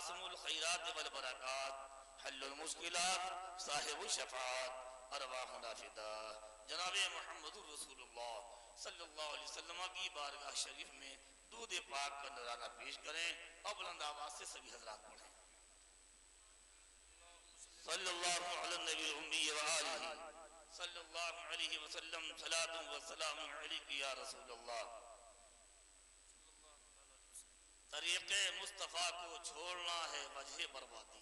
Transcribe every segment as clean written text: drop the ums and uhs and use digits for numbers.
قاسم الخیرات والبرکات، حل المشکلات، صاحب الشفاعت، ارواحنا فدا۔ جناب محمد رسول اللہ صلی اللہ علیہ وسلم کی بارگاہ شریف میں دودھ پاک کا نذرانہ پیش کریں اور بلند آواز سے سبھی حضرات پڑھیں۔ صلی اللہ علی النبی الامی وآلہ صلی اللہ علیہ وسلم، صلاۃ و سلام علیک یا رسول اللہ۔ طریق مصطفیٰ کو چھوڑنا ہے وجہ بربادی۔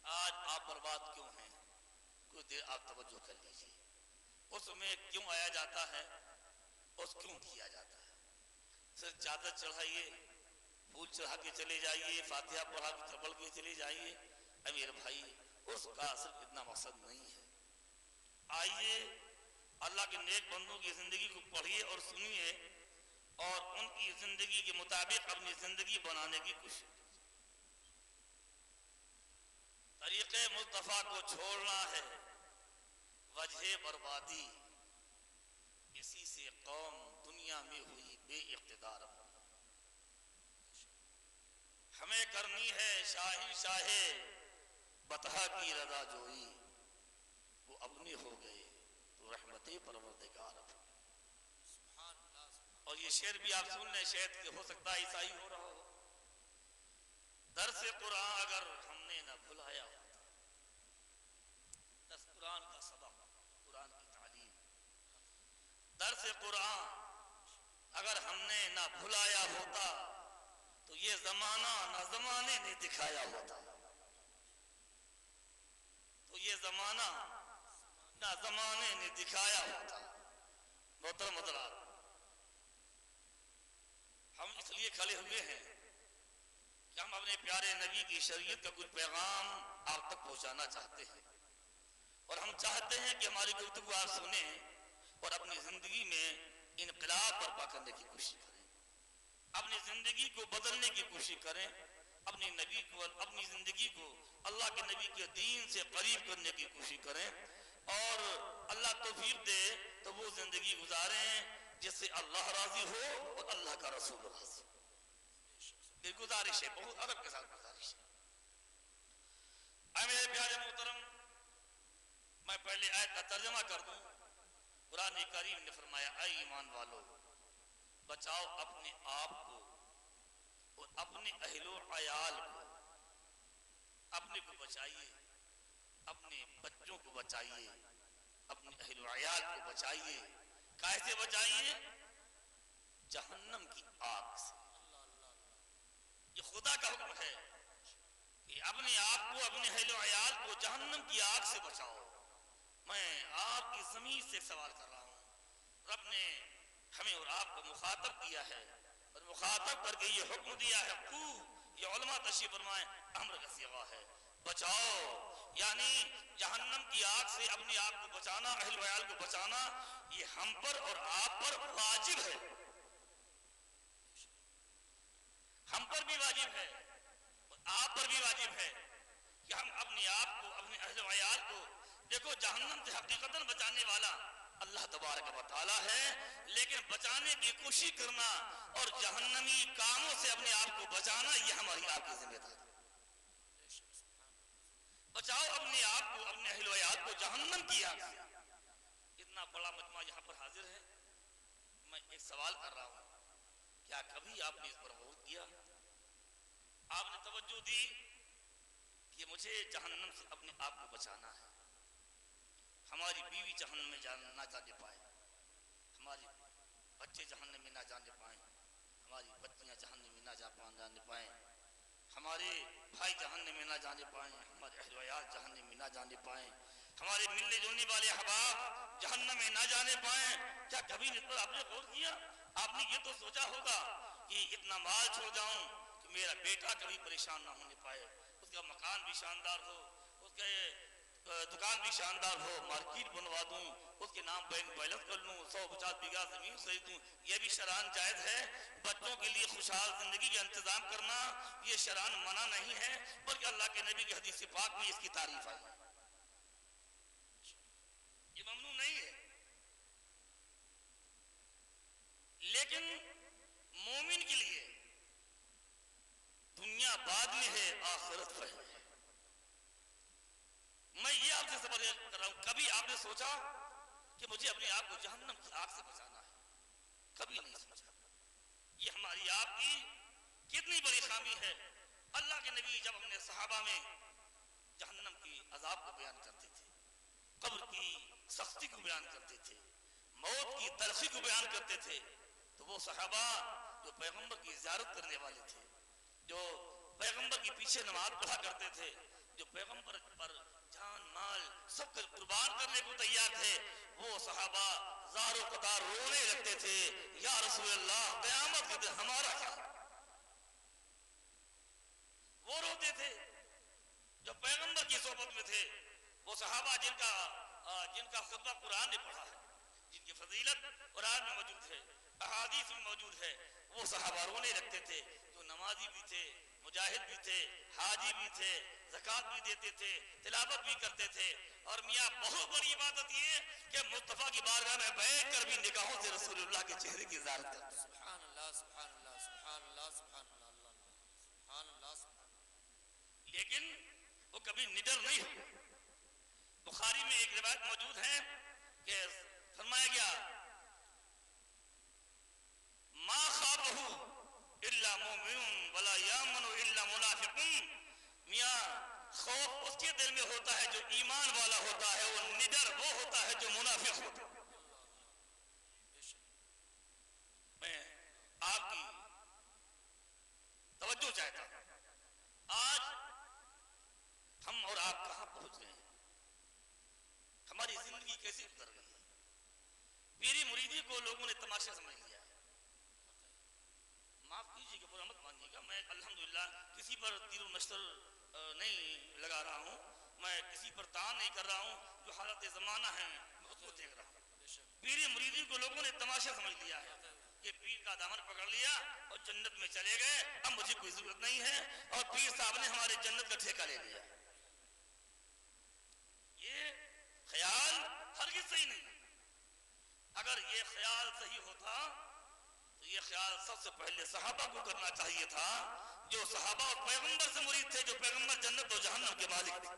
آج آپ برباد کیوں ہیں؟ کچھ دیر آپ توجہ کر لیجئے۔ اس میں کیوں آیا جاتا ہے، اس کیوں کیا جاتا ہے؟ صرف چادر چڑھائیے، پھول چڑھا کے چلے جائیے، فاتحہ پڑھا کے پڑھ کے چلے جائیے، امیر بھائی اس کا صرف اتنا مقصد نہیں ہے۔ آئیے اللہ کے نیک بندوں کی زندگی کو پڑھیے اور سنیے اور ان کی زندگی کے مطابق اپنی زندگی بنانے کی کوشش کیجیے۔ طریق مصطفیٰ کو چھوڑنا ہے وجہ بربادی، اسی سے قوم دنیا میں ہوئی بے اقتدار۔ ہمیں کرنی ہے شاہی شاہے بطحہ کی رضا جوئی، وہ اپنے ہو گئے تو رحمت پروردگار۔ اور یہ شعر بھی آپ سن لیں، شاید کہ ہو سکتا ہے عیسائی ہو رہا ہو۔ درس قرآن اگر ہم نے نہ بھلایا ہوتا، درس قرآن کا سبق، قرآن کی تعلیم، درس قرآن اگر ہم نے نہ بھلایا ہوتا تو یہ زمانہ نہ زمانے نے دکھایا ہوتا، تو یہ زمانہ نہ زمانے نے دکھایا ہوتا۔ محترم حضرات، ہم اس لیے کھڑے ہوئے ہیں کہ ہم اپنے پیارے نبی کی شریعت کا کچھ پیغام آپ تک پہنچانا چاہتے ہیں، اور ہم چاہتے ہیں کہ ہماری گفتگو آپ سنیں اور اپنی زندگی میں انقلاب برپا کرنے کی کوشش کریں، اپنی زندگی کو بدلنے کی کوشش کریں، اپنی نبی کو، اپنی زندگی کو اللہ کے نبی کے دین سے قریب کرنے کی کوشش کریں، اور اللہ توفیق دے تو وہ زندگی گزاریں جس سے اللہ راضی ہو اور اللہ کا رسول راضی ہو۔ یہ گزارش ہے، بہت ادب کے ساتھ گزارش ہے۔ اے میرے پیارے محترم، میں پہلے آیت کا ترجمہ کر دوں۔ قرآن کریم نے فرمایا، اے ایمان والو، بچاؤ اپنے آپ کو اور اپنے اہل و عیال کو۔ اپنے کو بچائیے، اپنے بچوں کو بچائیے، اپنے اہل و عیال کو بچائیے۔ کیسے بچائیے؟ جہنم کی آگ سے۔ یہ خدا کا حکم ہے کہ اپنے آپ کو، اپنے اہل و عیال کو جہنم کی آگ سے بچاؤ۔ میں آپ کی ضمیر سے سوال کر رہا ہوں، رب نے ہمیں اور آپ کو مخاطب کیا ہے اور مخاطب کر کے یہ حکم دیا ہے، یہ علماء تشریف فرمائیں، امر کا صیغہ ہے، بچاؤ، یعنی جہنم کی آگ سے اپنے آپ کو بچانا، اہل و عیال کو بچانا، یہ ہم پر اور آپ پر واجب ہے۔ ہم پر بھی واجب ہے اور آپ پر بھی واجب ہے کہ ہم اپنے آپ کو، اپنے اہل و عیال کو، دیکھو جہنم سے حقیقتاً بچانے والا اللہ تبارک و تعالی ہے، لیکن بچانے کی کوشش کرنا اور جہنمی کاموں سے اپنے آپ کو بچانا یہ ہماری آپ کی ذمہ داری ہے۔ بچاؤ اپنے آپ کو، اپنے اہل و عیال کو جہنم کی آگ سے۔ اتنا بڑا مجمع یہاں پر حاضر ہے، میں ایک سوال کر رہا ہوں، کیا کبھی آپ نے اس پر غور کیا؟ آپ نے توجہ دی کہ مجھے جہنم سے اپنے آپ کو بچانا ہے، ہماری بیوی جہنم میں نہ جانے پائے، ہمارے بچے جہنم میں نہ جانے پائیں، ہماری بچیاں جہنم میں نہ جانے پائیں، ہمارے بھائی جہنم میں نہ جانے پائیں، ہمارے اہل و عیال جہنم میں نہ جانے پائیں، ہمارے ملنے جلنے والے احباب جہنم میں نہ جانے پائیں۔ کیا کبھی اس پر آپ نے غور کیا؟ آپ نے یہ تو سوچا ہوگا کہ اتنا مال چھوڑ جاؤں کہ میرا بیٹا کبھی پریشان نہ ہونے پائے، اس کا مکان بھی شاندار ہو، اس کے دکان بھی شاندار ہو، مارکیٹ بنوا دوں، اس کے نام بینک بیلنس کر لوں، 150 بیگھہ زمین خرید دوں، یہ بھی شرعاً جائز ہے۔ بچوں کے لیے خوشحال زندگی کا انتظام کرنا یہ شرعاً منع نہیں ہے، بلکہ اللہ کے نبی کی حدیث پاک میں اس کی تعریف آئی ہے، یہ ممنوع نہیں ہے۔ لیکن مومن کے لیے دنیا دنیا بعد میں ہے آخرت پہلے ہے. میں یہ آپ سے سبق کر رہا ہوں. کبھی آپ نے سوچا کہ مجھے اپنے آپ کو جہنم کی آگ سے بچانا ہے؟ کبھی نہیں سوچا. یہ ہماری آپ کی کتنی بڑی خامی ہے. اللہ کے نبی جب اپنے صحابہ میں جہنم کی عذاب کو بیان کرتے تھے, قبر کی سختی کو بیان کرتے تھے, موت کی تلخی کو بیان کرتے تھے, تو وہ صحابہ جو پیغمبر کی زیارت کرنے والے تھے, جو پیغمبر کی پیچھے نماز پڑھا کرتے تھے, جو پیغمبر پر جان مال سب کچھ قربان کرنے کو تیار تھے, وہ صحابہ زار و قطار رونے لگتے تھے, یا رسول اللہ قیامت کے دن ہمارا کیا؟ وہ روتے تھے جو پیغمبر کی صحبت میں تھے. وہ صحابہ جن کا خطبہ قرآن نے پڑھا ہے, جن کی فضیلت قرآن میں موجود ہے, احادیث میں موجود ہے, وہ صحابہ رونے لگتے تھے. جو نمازی بھی تھے, مجاہد بھی تھے, حاجی بھی تھے, زکوٰۃ بھی دیتے تھے, تلاوت بھی کرتے تھے. اور میاں بہت بڑی عبادت یہ کہ مصطفیٰ کی بارگاہ میں بیٹھ کر بھی نگاہوں سے رسول اللہ کے چہرے کی زیارت کرتے. سبحان اللہ سبحان اللہ سبحان اللہ سبحان اللہ سبحان اللہ سبحان اللہ. لیکن وہ کبھی نڈر نہیں ہوئے. بخاری میں ایک روایت موجود ہے کہ فرمایا گیا ما خافہ الا مومن ولا یامن الا منافق. میاں خوف اس کے دل میں ہوتا ہے جو ایمان والا ہوتا ہے, وہ نڈر وہ ہوتا ہے جو منافق ہوتا ہے. میں آپ کی توجہ چاہتا ہوں. آج ہم اور آپ کہاں پہنچ گئے ہیں؟ ہماری زندگی کیسے گزر گئی ہے؟ پیری مریدی کو لوگوں نے تماشا سمجھ لیا ہے. معاف کیجیے کہ برا مت مانیے گا, میں الحمدللہ کسی پر تیر و نشتر نہیں لگا رہا ہوں, میں کسی پر تان نہیں کر رہا ہوں. جو حالت زمانہ ہے میں اس کو دیکھ رہا ہوں. پیری مریدی کو لوگوں نے تماشا سمجھ لیا ہے کہ پیر کا دامن پکڑ لیا اور جنت میں چلے گئے, اب مجھے کوئی ضرورت نہیں ہے, اور پیر صاحب نے ہمارے جنت کا ٹھیکہ لے لیا. یہ خیال ہرگز صحیح نہیں. اگر یہ خیال صحیح ہوتا تو یہ خیال سب سے پہلے صحابہ کو کرنا چاہیے تھا, جو صحابہ اور پیغمبر سے مرید تھے, جو پیغمبر جنت و جہنم کے مالک تھے.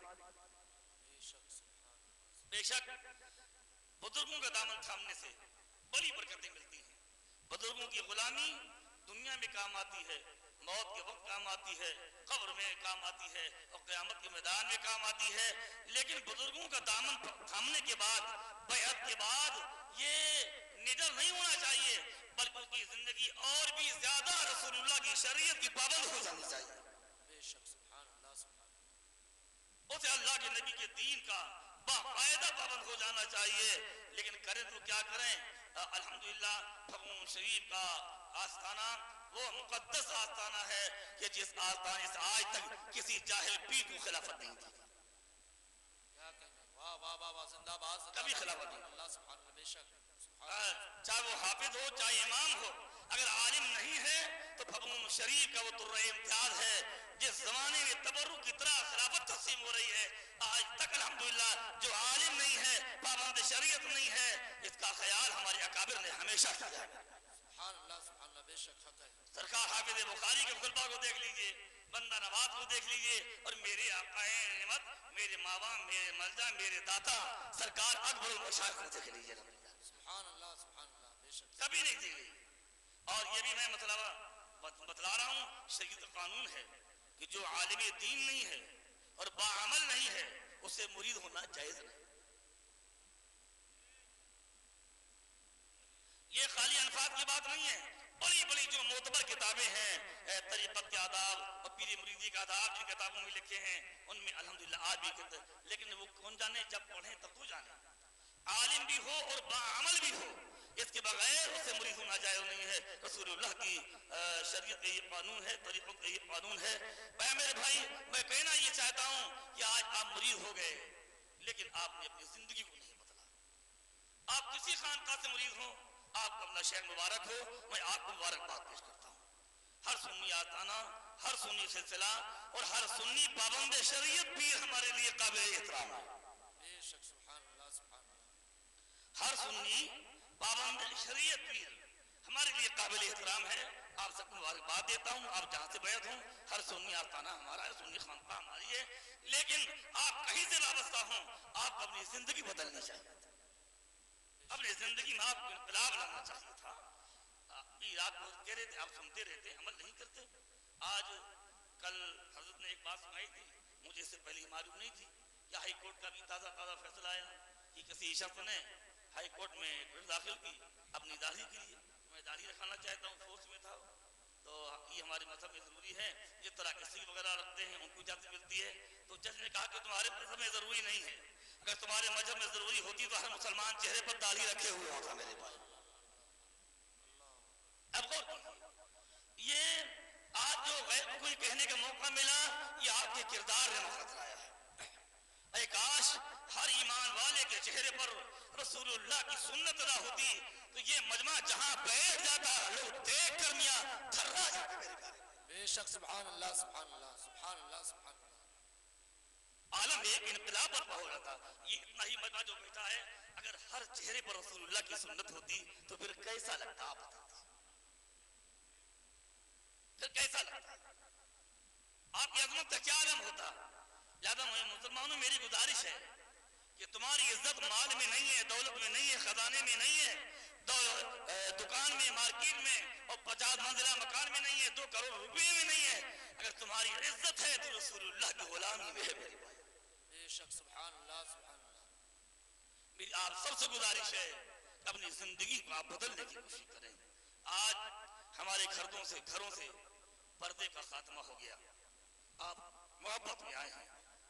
بے شک بزرگوں کا دامن تھامنے سے بڑی برکتیں ملتی ہیں. بزرگوں کی غلامی دنیا میں کام آتی ہے, موت کے وقت کام آتی ہے, قبر میں کام آتی ہے, اور قیامت کے میدان میں کام آتی ہے. لیکن بزرگوں کا دامن تھامنے کے بعد, بیعت کے بعد, یہ نڈر نہیں ہونا چاہیے, بلکہ اس کی زندگی اور بھی زیادہ رسول اللہ کی شریعت کی پابند ہو جانی چاہیے. بے شک سبحان اللہ سبحان اللہ. اسے اللہ کے نبی کے دین کا باقاعدہ پابند ہو جانا چاہیے. لیکن کریں تو کیا کریں؟ الحمدللہ بھگوان شریف کا آستانہ وہ مقدس آستانہ ہے کہ جس آستانے سے آج تک کسی جاہل پیر کو خلافت نہیں تھی. کیا کہنا, واہ واہ واہ واہ, زندہ باد, کبھی خلافت نہیں. اللہ سبحان اللہ. بے شک سبحان اللہ. چاہے وہ حافظ ہو چاہے امام ہو, اگر عالم نہیں ہے تو بھگوان شریف کا وہ درہ امتیاز ہے. جس زمانے میں تبرک کی طرح خلافت تقسیم ہو رہی ہے, آج تک الحمدللہ جو عالم نہیں ہے, پابند شریعت نہیں ہے, اس کا خیال ہمارے اکابر نے ہمیشہ کیا ہے. سبحان اللہ سبحان اللہ. بے شک حق ہے. سرکار حافظ بخاری کے خطبہ کو دیکھ لیجئے, بندہ نواز کو دیکھ لیجئے, اور میرے آقا نعمت, میرے ماں, میرے ملجا, میرے داتا سرکار اکبر المشائخ کو دیکھ لیجئے. سبحان اللہ سبحان اللہ. بے شک کبھی نہیں دی گئی. اور یہ بھی میں بتلا رہا ہوں, شریعت قانون ہے کہ جو عالم دین نہیں ہے اور باعمل نہیں ہے, اسے مرید ہونا جائز نہیں. یہ خالی الفاظ کی بات نہیں ہے. بڑی بڑی جو معتبر کتابیں ہیں, طریقت کے آداب اور پیر مریدی کا آداب جن کتابوں میں لکھے ہیں, ان میں الحمدللہ آج بھی کہتے ہیں. لیکن وہ کون جانے, جب پڑھیں تب تو جانے. عالم بھی ہو اور باعمل بھی ہو, اس کے بغیر اسے مرید ہونا جائز نہیں ہے. رسول اللہ کی شریعت کا یہ قانون ہے, طریقت کا یہ قانون ہے. میرے بھائی, میں کہنا یہ چاہتا ہوں کہ آج آپ مرید ہو گئے, لیکن آپ نے اپنی زندگی کو نہیں بدلا. آپ کسی خانقاہ سے مرید ہوں, آپ کو اپنا شہر مبارک ہو, میں آپ کو مبارکباد پیش کرتا ہوں. ہر سنی آستانہ, ہر سنی سلسلہ اور ہر سنی پابند شریعت پیر ہمارے لیے قابل احترام ہے. بے شک سبحان اللہ سبحان اللہ. ہر سنی پابند شریعت پیر ہمارے لیے قابل احترام ہے. آپ سب کو مبارکباد دیتا ہوں. آپ جہاں سے بیعت ہوں, ہر سنی آستانہ ہمارا ہے, سنی خانقاہ ہماری ہے, لیکن آپ کہیں سے وابستہ ہوں, آپ اپنی زندگی بدلنی چاہیے, اپنی زندگی میں آپ کو انقلاب لانا چاہیے تھا. رات کو کہہ رہے تھے, آپ سنتے رہتے, عمل نہیں کرتے. آج کل حضرت نے ایک بات سنائی تھی, مجھے اس سے پہلے معلوم نہیں تھی کہ ہائی کورٹ کا بھی تازہ فیصلہ آیا کہ کسی شخص نے ہائی کورٹ میں داخل کی اپنی داڑھی کے لیے. میں داڑھی رکھانا چاہتا ہوں, فورس میں تھا, تو یہ ہمارے مذہب میں ضروری ہے. جس طرح کے سکھ وغیرہ رکھتے ہیں ان کو اجازت ملتی ہے. تو جج نے کہا کہ تمہارے مذہب میں ضروری نہیں ہے, اگر تمہارے مذہب میں ضروری ہوتی تو ہر مسلمان چہرے پر داڑھی رکھے ہوئے ہوتا میرے پاس. اب غور کیجیے, یہ آج جو غیب کو کہنے کا موقع ملا, یہ آپ کے کردار نے مفرت لایا ہے. اے کاش ہر ایمان والے کے چہرے پر رسول اللہ کی سنت ادا ہوتی تو یہ مجمع جہاں بیٹھ جاتا لوگ دیکھ کر میاں تھرا جاتے میرے بارے. بے شک سبحان اللہ سبحان اللہ سبحان اللہ سبحان اللہ. عالم ایک انقلاب برپا ہو رہا تھا. یہ اتنا ہی مجمع جو بیٹھا ہے, اگر ہر چہرے پر رسول اللہ کی سنت ہوتی تو پھر کیسا لگتا, آپ بتاتے پھر کیسا لگتا, آپ کی عظمت کا کیا عالم ہوتا. لہذا مسلمانوں میری گزارش ہے کہ تمہاری عزت مال میں نہیں ہے, دولت میں نہیں ہے, خزانے میں نہیں ہے, دکان میں, مارکیٹ میں, اور 50 منزلہ مکان میں نہیں ہے, 2 کروڑ روپے میں نہیں ہے. اگر تمہاری عزت ہے تو رسول اللہ کی غلامی میں ہے میری بھائی. بے شک سبحان اللہ سبحان اللہ. میری آپ سب سے گزارش ہے کہ اپنی زندگی کو آپ بدلنے کی کوشش کریں. آج ہمارے گھروں سے پردے کا خاتمہ ہو گیا. آپ محبت میں آئے ہیں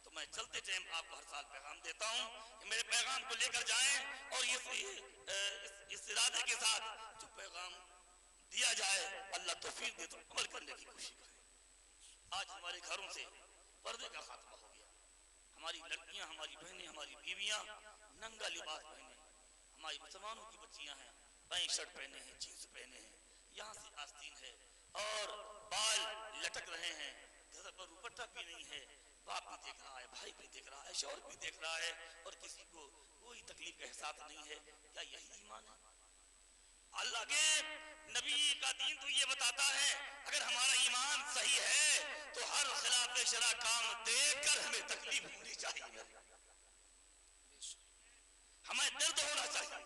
تو میں چلتے ٹائم آپ کو ہر سال پیغام دیتا ہوں کہ میرے پیغام کو لے کر جائیں, اور اس ارادے کے ساتھ جو پیغام دیا جائے اللہ توفیق دے تو عمل کرنے کی کوشش کریں. آج ہمارے گھروں سے پردے کا خاتمہ ہو گیا. ہماری لڑکیاں, ہماری بہنیں, ہماری بیویاں ننگا لباس پہنے, ہماری مسلمانوں کی بچیاں ہیں پینٹ شرٹ پہنے ہیں, جینس پہنے ہیں, یہاں سے آستین ہے اور بال لٹک رہے ہیں, گھر پر دوپٹہ بھی نہیں ہے. باپ بھی دیکھ رہا ہے, بھائی بھی دیکھ رہا ہے, شوہر بھی دیکھ رہا ہے, اور کسی کو کوئی تکلیف کا احساس نہیں ہے. کیا یہی ایمان ہے؟ اللہ کے نبی کا دین تو یہ بتاتا ہے اگر ہمارا ایمان صحیح ہے تو ہر خلاف شرع کام دیکھ کر ہمیں تکلیف ہونی چاہیے, ہمیں درد ہونا چاہیے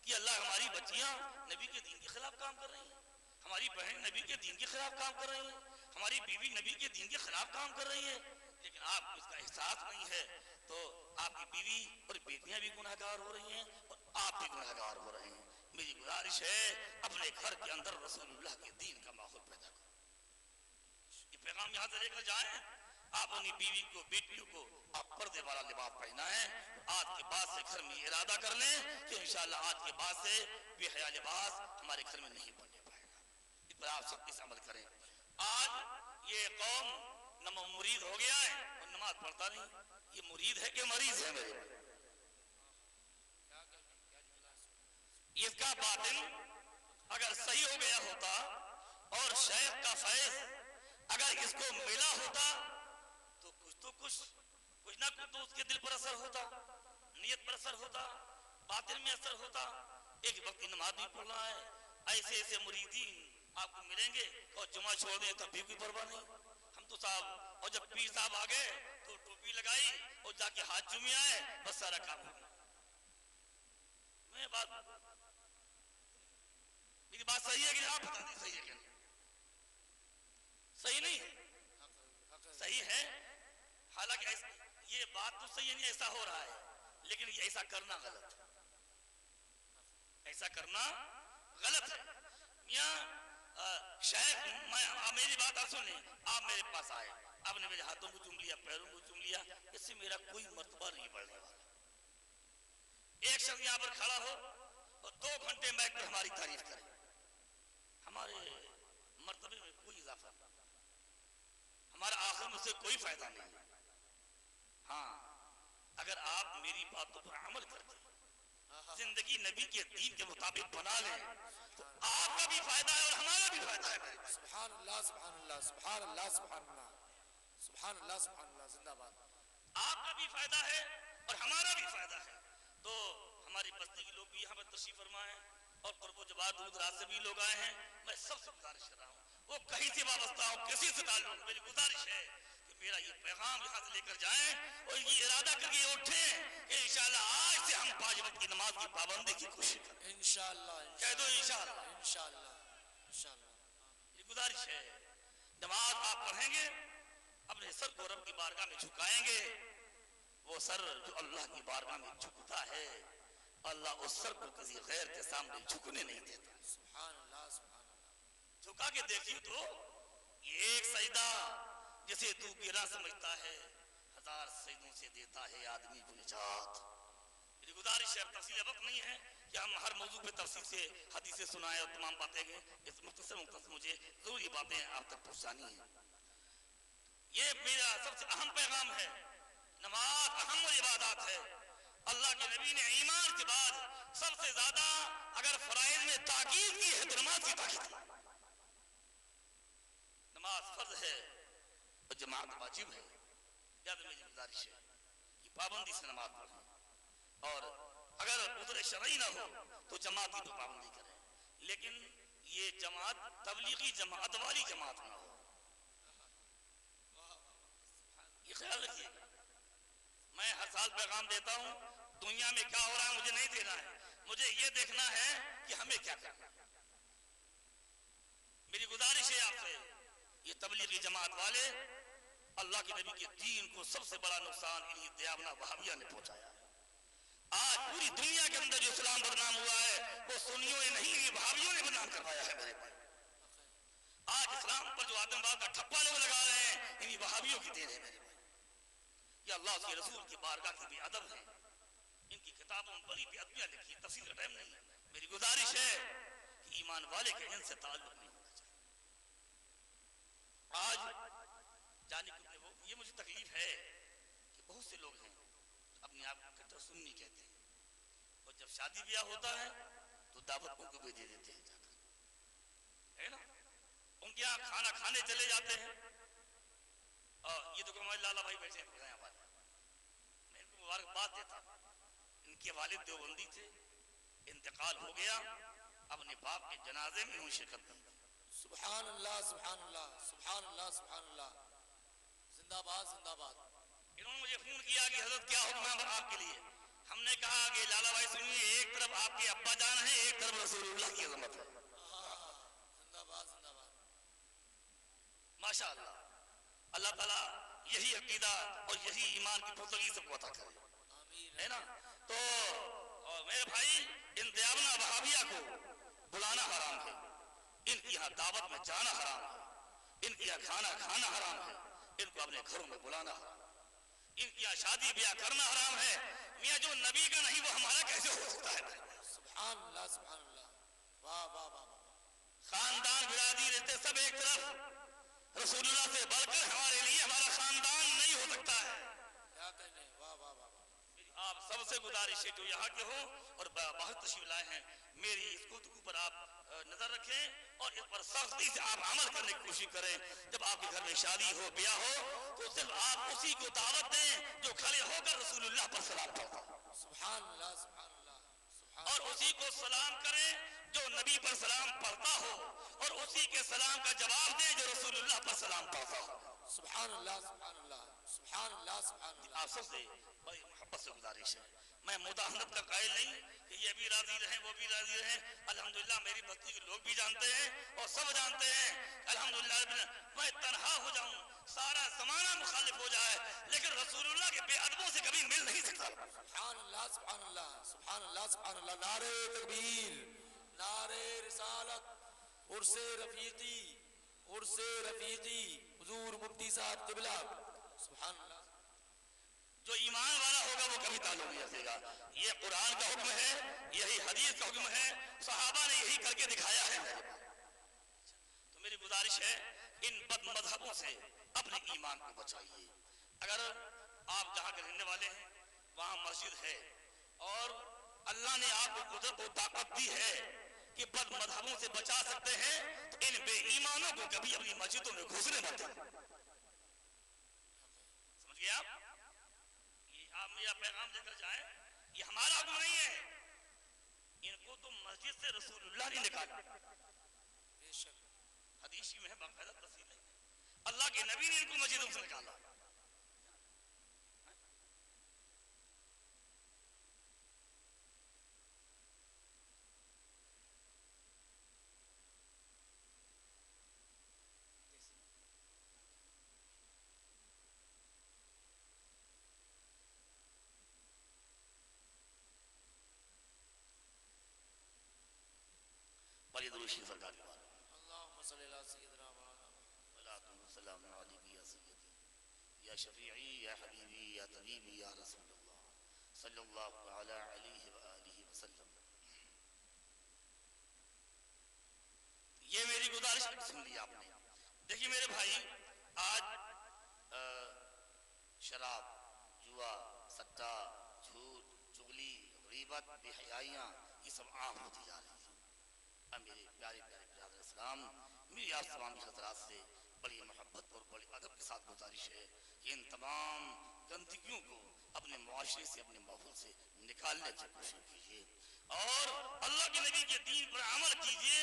کہ اللہ ہماری بچیاں نبی کے دین کے خلاف کام کر رہی ہیں, ہماری بہن نبی کے دین کے خلاف کام کر رہی ہیں, ہماری بیوی نبی کے دین کے خلاف کام کر رہی ہے, لیکن آپ کو اس کا احساس نہیں ہے. تو آپ کی بیوی اور بیٹیاں بھی گناہگار ہو رہی ہیں اور آپ بھی گناہگار ہو رہے ہیں. میری گزارش ہے اپنے گھر کے اندر رسول اللہ کے دین کا ماحول پیدا کرو. یہ پیغام یہاں سے لے کر جائیں. آپ اپنی بیوی کو, بیٹیوں کو آپ پردے والا لباس پہنائیں. آج کے بعد سے گھر میں ارادہ کر لیں کہ انشاءاللہ آج کے بعد سے بے حیا لباس ہمارے گھر میں نہیں بننے پائے گا. اس پر آپ سب اس عمل کریں. آج یہ قوم نمو مرید ہو گیا ہے اور نماز پڑھتا نہیں. یہ مرید ہے کہ مریض ہے میرے بھائی؟ اس کا باطن اگر صحیح ہو گیا ہوتا اور شیخ کا فیض اگر اس کو ملا ہوتا تو کچھ نہ کچھ تو اس کے دل پر اثر ہوتا, نیت پر اثر ہوتا, باطن میں اثر ہوتا. ایک وقت نماز بھی پڑھنا ہے. ایسے مریدین آپ کو ملیں گے اور جمعہ چھوڑ دیں تب بھی کوئی پرواہ نہیں. ہم تو صاحب, اور جب پیر صاحب آ گئے تو ٹوپی لگائی اور جا کے ہاتھ چومے آئے, بس سارا کام ہو گیا. میری بات صحیح ہے کہ آپ بتا دیں صحیح ہے کہ نہیں؟ صحیح نہیں ہے؟ صحیح ہے. حالانکہ یہ بات تو صحیح نہیں, ایسا ہو رہا ہے, لیکن یہ ایسا کرنا غلط ہے. ایسا کرنا غلط ہے. میاں شیخ, میری بات آپ سن لیں. آپ میرے پاس آئے, آپ نے میرے ہاتھوں کو چوم لیا, پیروں کو چوم لیا, اس سے میرا کوئی مرتبہ نہیں بڑھنے والا. ایک شخص یہاں پر کھڑا ہو اور 2 گھنٹے بیٹھ کر ہماری تعریف کرے, ہمارے مرتبے میں کوئی اضافہ نہیں, ہمارا آخر میں سے کوئی فائدہ نہیں. ہاں, اگر آپ میری باتوں پر عمل کرتے, زندگی نبی کے دین کے مطابق بنا لیں تو آپ کا بھی فائدہ ہے اور ہمارا بھی فائدہ ہے. سبحان اللہ سبحان اللہ سبحان اللہ سبحان اللہ سبحان اللہ سبحان اللہ. زندہ باد. آپ کا بھی فائدہ ہے اور ہمارا بھی فائدہ ہے. تو ہماری بستی کے لوگ بھی یہاں پر تشریف فرما ہے, اور قرب و جوار دور دراز سے بھی لوگ آئے ہیں، میں سب سے گزارش کر رہا ہوں وہ کہیں سے وابستہ ہو، کسی سے تعلق، میری گزارش ہے کہ میرا یہ پیغام یہاں سے لے کر جائیں اور یہ ارادہ کر کے اٹھیں کہ انشاءاللہ آج سے ہم 5 وقت کی نماز کی پابندی کی کوشش کریں انشاءاللہ کہہ دو انشاءاللہ انشاءاللہ انشاءاللہ یہ گزارش ہے نماز آپ پڑھیں گے اپنے سر کو رب کی بارگاہ میں جھکائیں گے وہ سر جو اللہ کی بارگاہ میں جھکتا ہے اللہ اس سر کو کسی غیر کے سامنے جھکنے نہیں دیتا سبحان اللہ سبحان اللہ جھکا کے دیکھیے تو یہ ایک سجدہ جسے تو گرا سمجھتا ہے 1000 سجدوں سے دیتا ہے آدمی کو نجات میری گزارش ہے تفصیل وقت نہیں ہے کہ ہم ہر موضوع پہ تفصیل سے حدیثیں سنائیں اور تمام باتیں گے اس مختصر مجھے ضرور یہ باتیں آپ تک پہنچانی ہیں یہ میرا سب سے اہم پیغام ہے نماز اہم عبادات ہے اللہ کے نبی نے ایمان کے بعد سب سے زیادہ اگر فرائض میں تاکید کی ہے تو نماز کی تاکید کی نماز فرض ہے اور جماعت واجب ہے یاد میری گزارش ہے کہ پابندی سے نماز پڑھیں اور اگر عذر شرعی نہ ہو تو جماعت کی تو پابندی کریں لیکن یہ جماعت تبلیغی جماعت والی جماعت نہ ہو یہ خیال رکھیے میں ہر سال پیغام دیتا ہوں دنیا میں کیا ہو رہا ہے مجھے نہیں دینا ہے مجھے یہ دیکھنا ہے کہ ہمیں کیا کرنا ہے میری گزارش ہے آپ سے یہ تبلیغی جماعت والے اللہ کے نبی کے دین کو سب سے بڑا نقصان انہی دیابنا وہابیہ نے پہنچایا ہے آج پوری دنیا کے اندر جو اسلام بدنام ہوا ہے وہ سنیوں نے نہیں یہ وہابیوں نے بدنام کروایا ہے میرے بھائی آج اسلام پر جو آتنکواد کا ٹھپا لوگ لگا رہے ہیں انہی وہابیوں کی دین ہے میرے بھائی یہ اللہ کے رسول کی بارگاہ کی بے ادب ہے ان کی کتابوں میں بڑی بے ادبیاں لکھی تفصیل کا ٹائم نہیں ہے میری گزارش ہے کہ ایمان والے کے ان سے تعلق نہیں ہونا چاہیے آج جانے کے یہ مجھے تکلیف ہے کہ بہت سے لوگ ہیں اپنے آپ کو کٹر سنی کہتے ہیں اور جب شادی بیاہ ہوتا ہے تو دعوت ان کو بھی دے دیتے ہیں جا کر ہے نا ان کے یہاں کھانا کھانے چلے جاتے ہیں یہ تو ہمارے لالا بھائی بیٹھے ہیں یہاں پر میں ان کو مبارکباد دیتا ہوں ان کے والد دیوبندی تھے انتقال ہو گیا اپنے باپ کے جنازے میں انہوں نے شرکت کی سبحان اللہ سبحان اللہ سبحان اللہ سبحان اللہ زندہ باد زندہ باد انہوں نے مجھے فون کیا کہ حضرت کیا حکم ہے آپ کے لیے ہم نے کہا کہ لالا بھائی سنیے ایک طرف آپ کے ابا جان ہے ایک طرف رسول اللہ کی عظمت ہے زندہ باد ماشاء اللہ اللہ تعالیٰ یہی عقیدہ اور یہی ایمان کی پختگی سب کو عطا کرے ہے نا تو میرے بھائی ان دیابنا وہابیہ کو بلانا حرام ہے ان کی یہاں دعوت میں جانا حرام ہے ان کی یہاں کھانا کھانا حرام ہے ان کو اپنے گھروں میں بلانا حرام ہے ان کی یہاں شادی بیاہ کرنا حرام ہے میاں جو نبی کا نہیں وہ ہمارا کیسے ہو سکتا ہے سبحان اللہ واہ واہ واہ خاندان برادری رشتے سب ایک طرف رسول اللہ سے بڑھ کر ہمارے لیے ہمارا خاندان نہیں ہو سکتا ہے کیا کہنے واہ واہ واہ آپ سب سے گزارش ہے جو یہاں کے ہو اور باہر تشریف لائے ہیں میری اس گفتگو پر آپ نظر رکھیں اور اس پر سختی سے آپ عمل کرنے کی کوشش کریں جب آپ کے گھر میں شادی ہو بیاہ ہو تو صرف آپ اسی کو دعوت دیں جو کھڑے ہو کر رسول اللہ پر سلام پڑھتا سبحان اللہ سبحان اللہ اور اسی کو سلام کریں جو نبی پر سلام پڑھتا ہو اور اسی کے سلام کا جواب دیں جو رسول اللہ پر سلام پڑھتا ہو سبحان اللہ سبحان اللہ سبحان اللہ سبحان اللہ آپ سب سے بڑی محبت سے گزارش ہے میں مداحنت کا قائل نہیں کہ یہ بھی راضی رہیں وہ بھی راضی رہیں الحمدللہ میری بستی کے لوگ بھی جانتے ہیں اور سب جانتے ہیں الحمدللہ میں تنہا ہو جاؤں سارا زمانہ مخالف ہو جائے لیکن رسول اللہ کے بے ادبوں سے کبھی مل نہیں سکتا سبحان اللہ سبحان اللہ سبحان اللہ سبحان اللہ نعرہ تکبیر نعرہ رسالت عرس رفیقی حضور مفتی صاحب قبلہ سبحان اللہ جو ایمان والا ہوگا وہ کبھی تعلق نہیں رکھے گا یہ قرآن کا حکم ہے یہی حدیث کا حکم ہے صحابہ نے یہی کر کے دکھایا ہے تو میری گزارش ہے ان بد مذہبوں سے اپنے ایمان کو بچائیے اگر آپ جہاں کے رہنے والے ہیں وہاں مسجد ہے اور اللہ نے آپ کو قدرت و طاقت دی ہے کہ بد مذہبوں سے بچا سکتے ہیں تو ان بے ایمانوں کو کبھی اپنی مسجدوں میں گھسنے مت دیں سمجھ گئے آپ میرا پیغام لے کر جائیں یہ ہمارا حکم نہیں ہے ان کو تو مسجد مسجد سے رسول اللہ نے نکالا. بے شک حدیث میں ہے باقاعدہ تفصیل ہے. اللہ کے نبی نے ان کو مسجدوں سے نکالا. بڑی دروشی سرکار کے بارے میں. اللہم صلی اللہ سیدنا مولانا السلام علیکم یا سیدی یا شفیعی یا حبیبی یا طبیبی یا رسول اللہ صلی اللہ تعالی علیہ وآلہ وسلم. یہ میری گزارش سن لی آپ نے. دیکھیے میرے بھائی، آج شراب، جوا، سٹا، جھوٹ، چغلی، غیبت، بے حیائیاں، یہ سب عام ہوتی جا رہی ہیں. اب میرے پیارے پیارے برادر اسلام، میری آپ تمام حضرات سے بڑی محبت اور بڑی ادب کے ساتھ گزارش ہے کہ ان تمام گندگیوں کو اپنے معاشرے سے، اپنے ماحول سے نکالنے کی کوشش کیجیے اور اللہ کے نبی کے دین پر عمل کیجیے.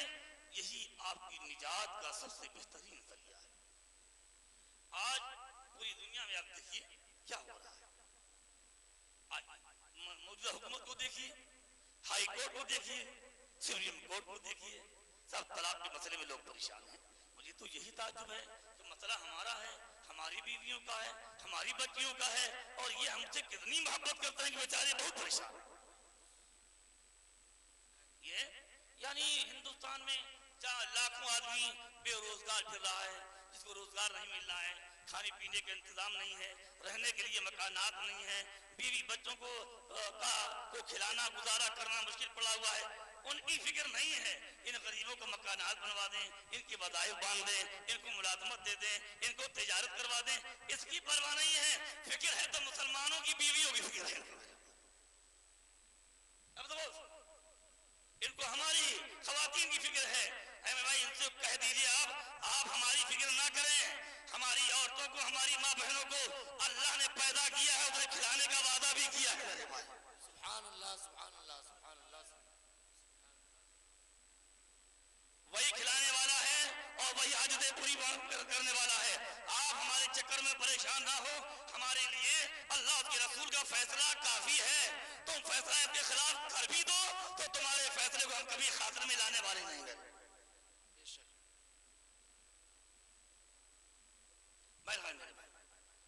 یہی آپ کی نجات کا سب سے بہترین ذریعہ ہے. آج پوری دنیا میں آپ دیکھیے کیا ہو رہا ہے. آج موجودہ حکومت کو دیکھیے، ہائی کورٹ کو دیکھیے، سپریم کورٹ کو دیکھیے، سب طلاق کے مسئلے میں لوگ پریشان ہیں. مجھے تو یہی تعجب ہے کہ مسئلہ ہمارا ہے، ہماری بیویوں کا ہے، ہماری بچیوں کا ہے، اور یہ ہم سے کتنی محبت کرتے ہیں کہ بیچارے بہت پریشان ہیں. یہ یعنی ہندوستان میں لاکھوں آدمی بے روزگار پھر رہا ہے، جس کو روزگار نہیں مل رہا ہے، کھانے پینے کا انتظام نہیں ہے، رہنے کے لیے مکانات نہیں ہیں، بیوی بچوں کو کھلانا گزارا کرنا مشکل پڑا ہوا ہے. ان کی فکر نہیں ہے ان غریبوں کو مکانات بنوا دیں، ان کی وظائف باندھ دیں، ان کو ملازمت دے دیں، ان کو تجارت کروا دیں. اس کی پرواہ نہیں ہے. فکر ہے تو مسلمانوں کی بیویوں کی فکر ہے. اب تو ان کو ہماری خواتین کی فکر ہے. اے بھائی ان سے کہہ دیجئے آپ ہماری فکر نہ کریں. ہماری عورتوں کو، ہماری ماں بہنوں کو اللہ نے پیدا کیا ہے، اسے کھلانے کا وعدہ بھی کیا ہے. سبحان اللہ سبحان اللہ سبحان اللہ. وہی کھلانے والا ہے اور وہی حاجتیں پوری کرنے والا ہے. آپ ہمارے چکر میں پریشان نہ ہو. ہمارے لیے اللہ کے رسول کا فیصلہ کافی ہے. تم فیصلہ اس کے خلاف کر بھی دو تو تمہارے فیصلے کو ہم کبھی خاطر میں لانے والے نہیں ہیں. بے شک میرے بھائی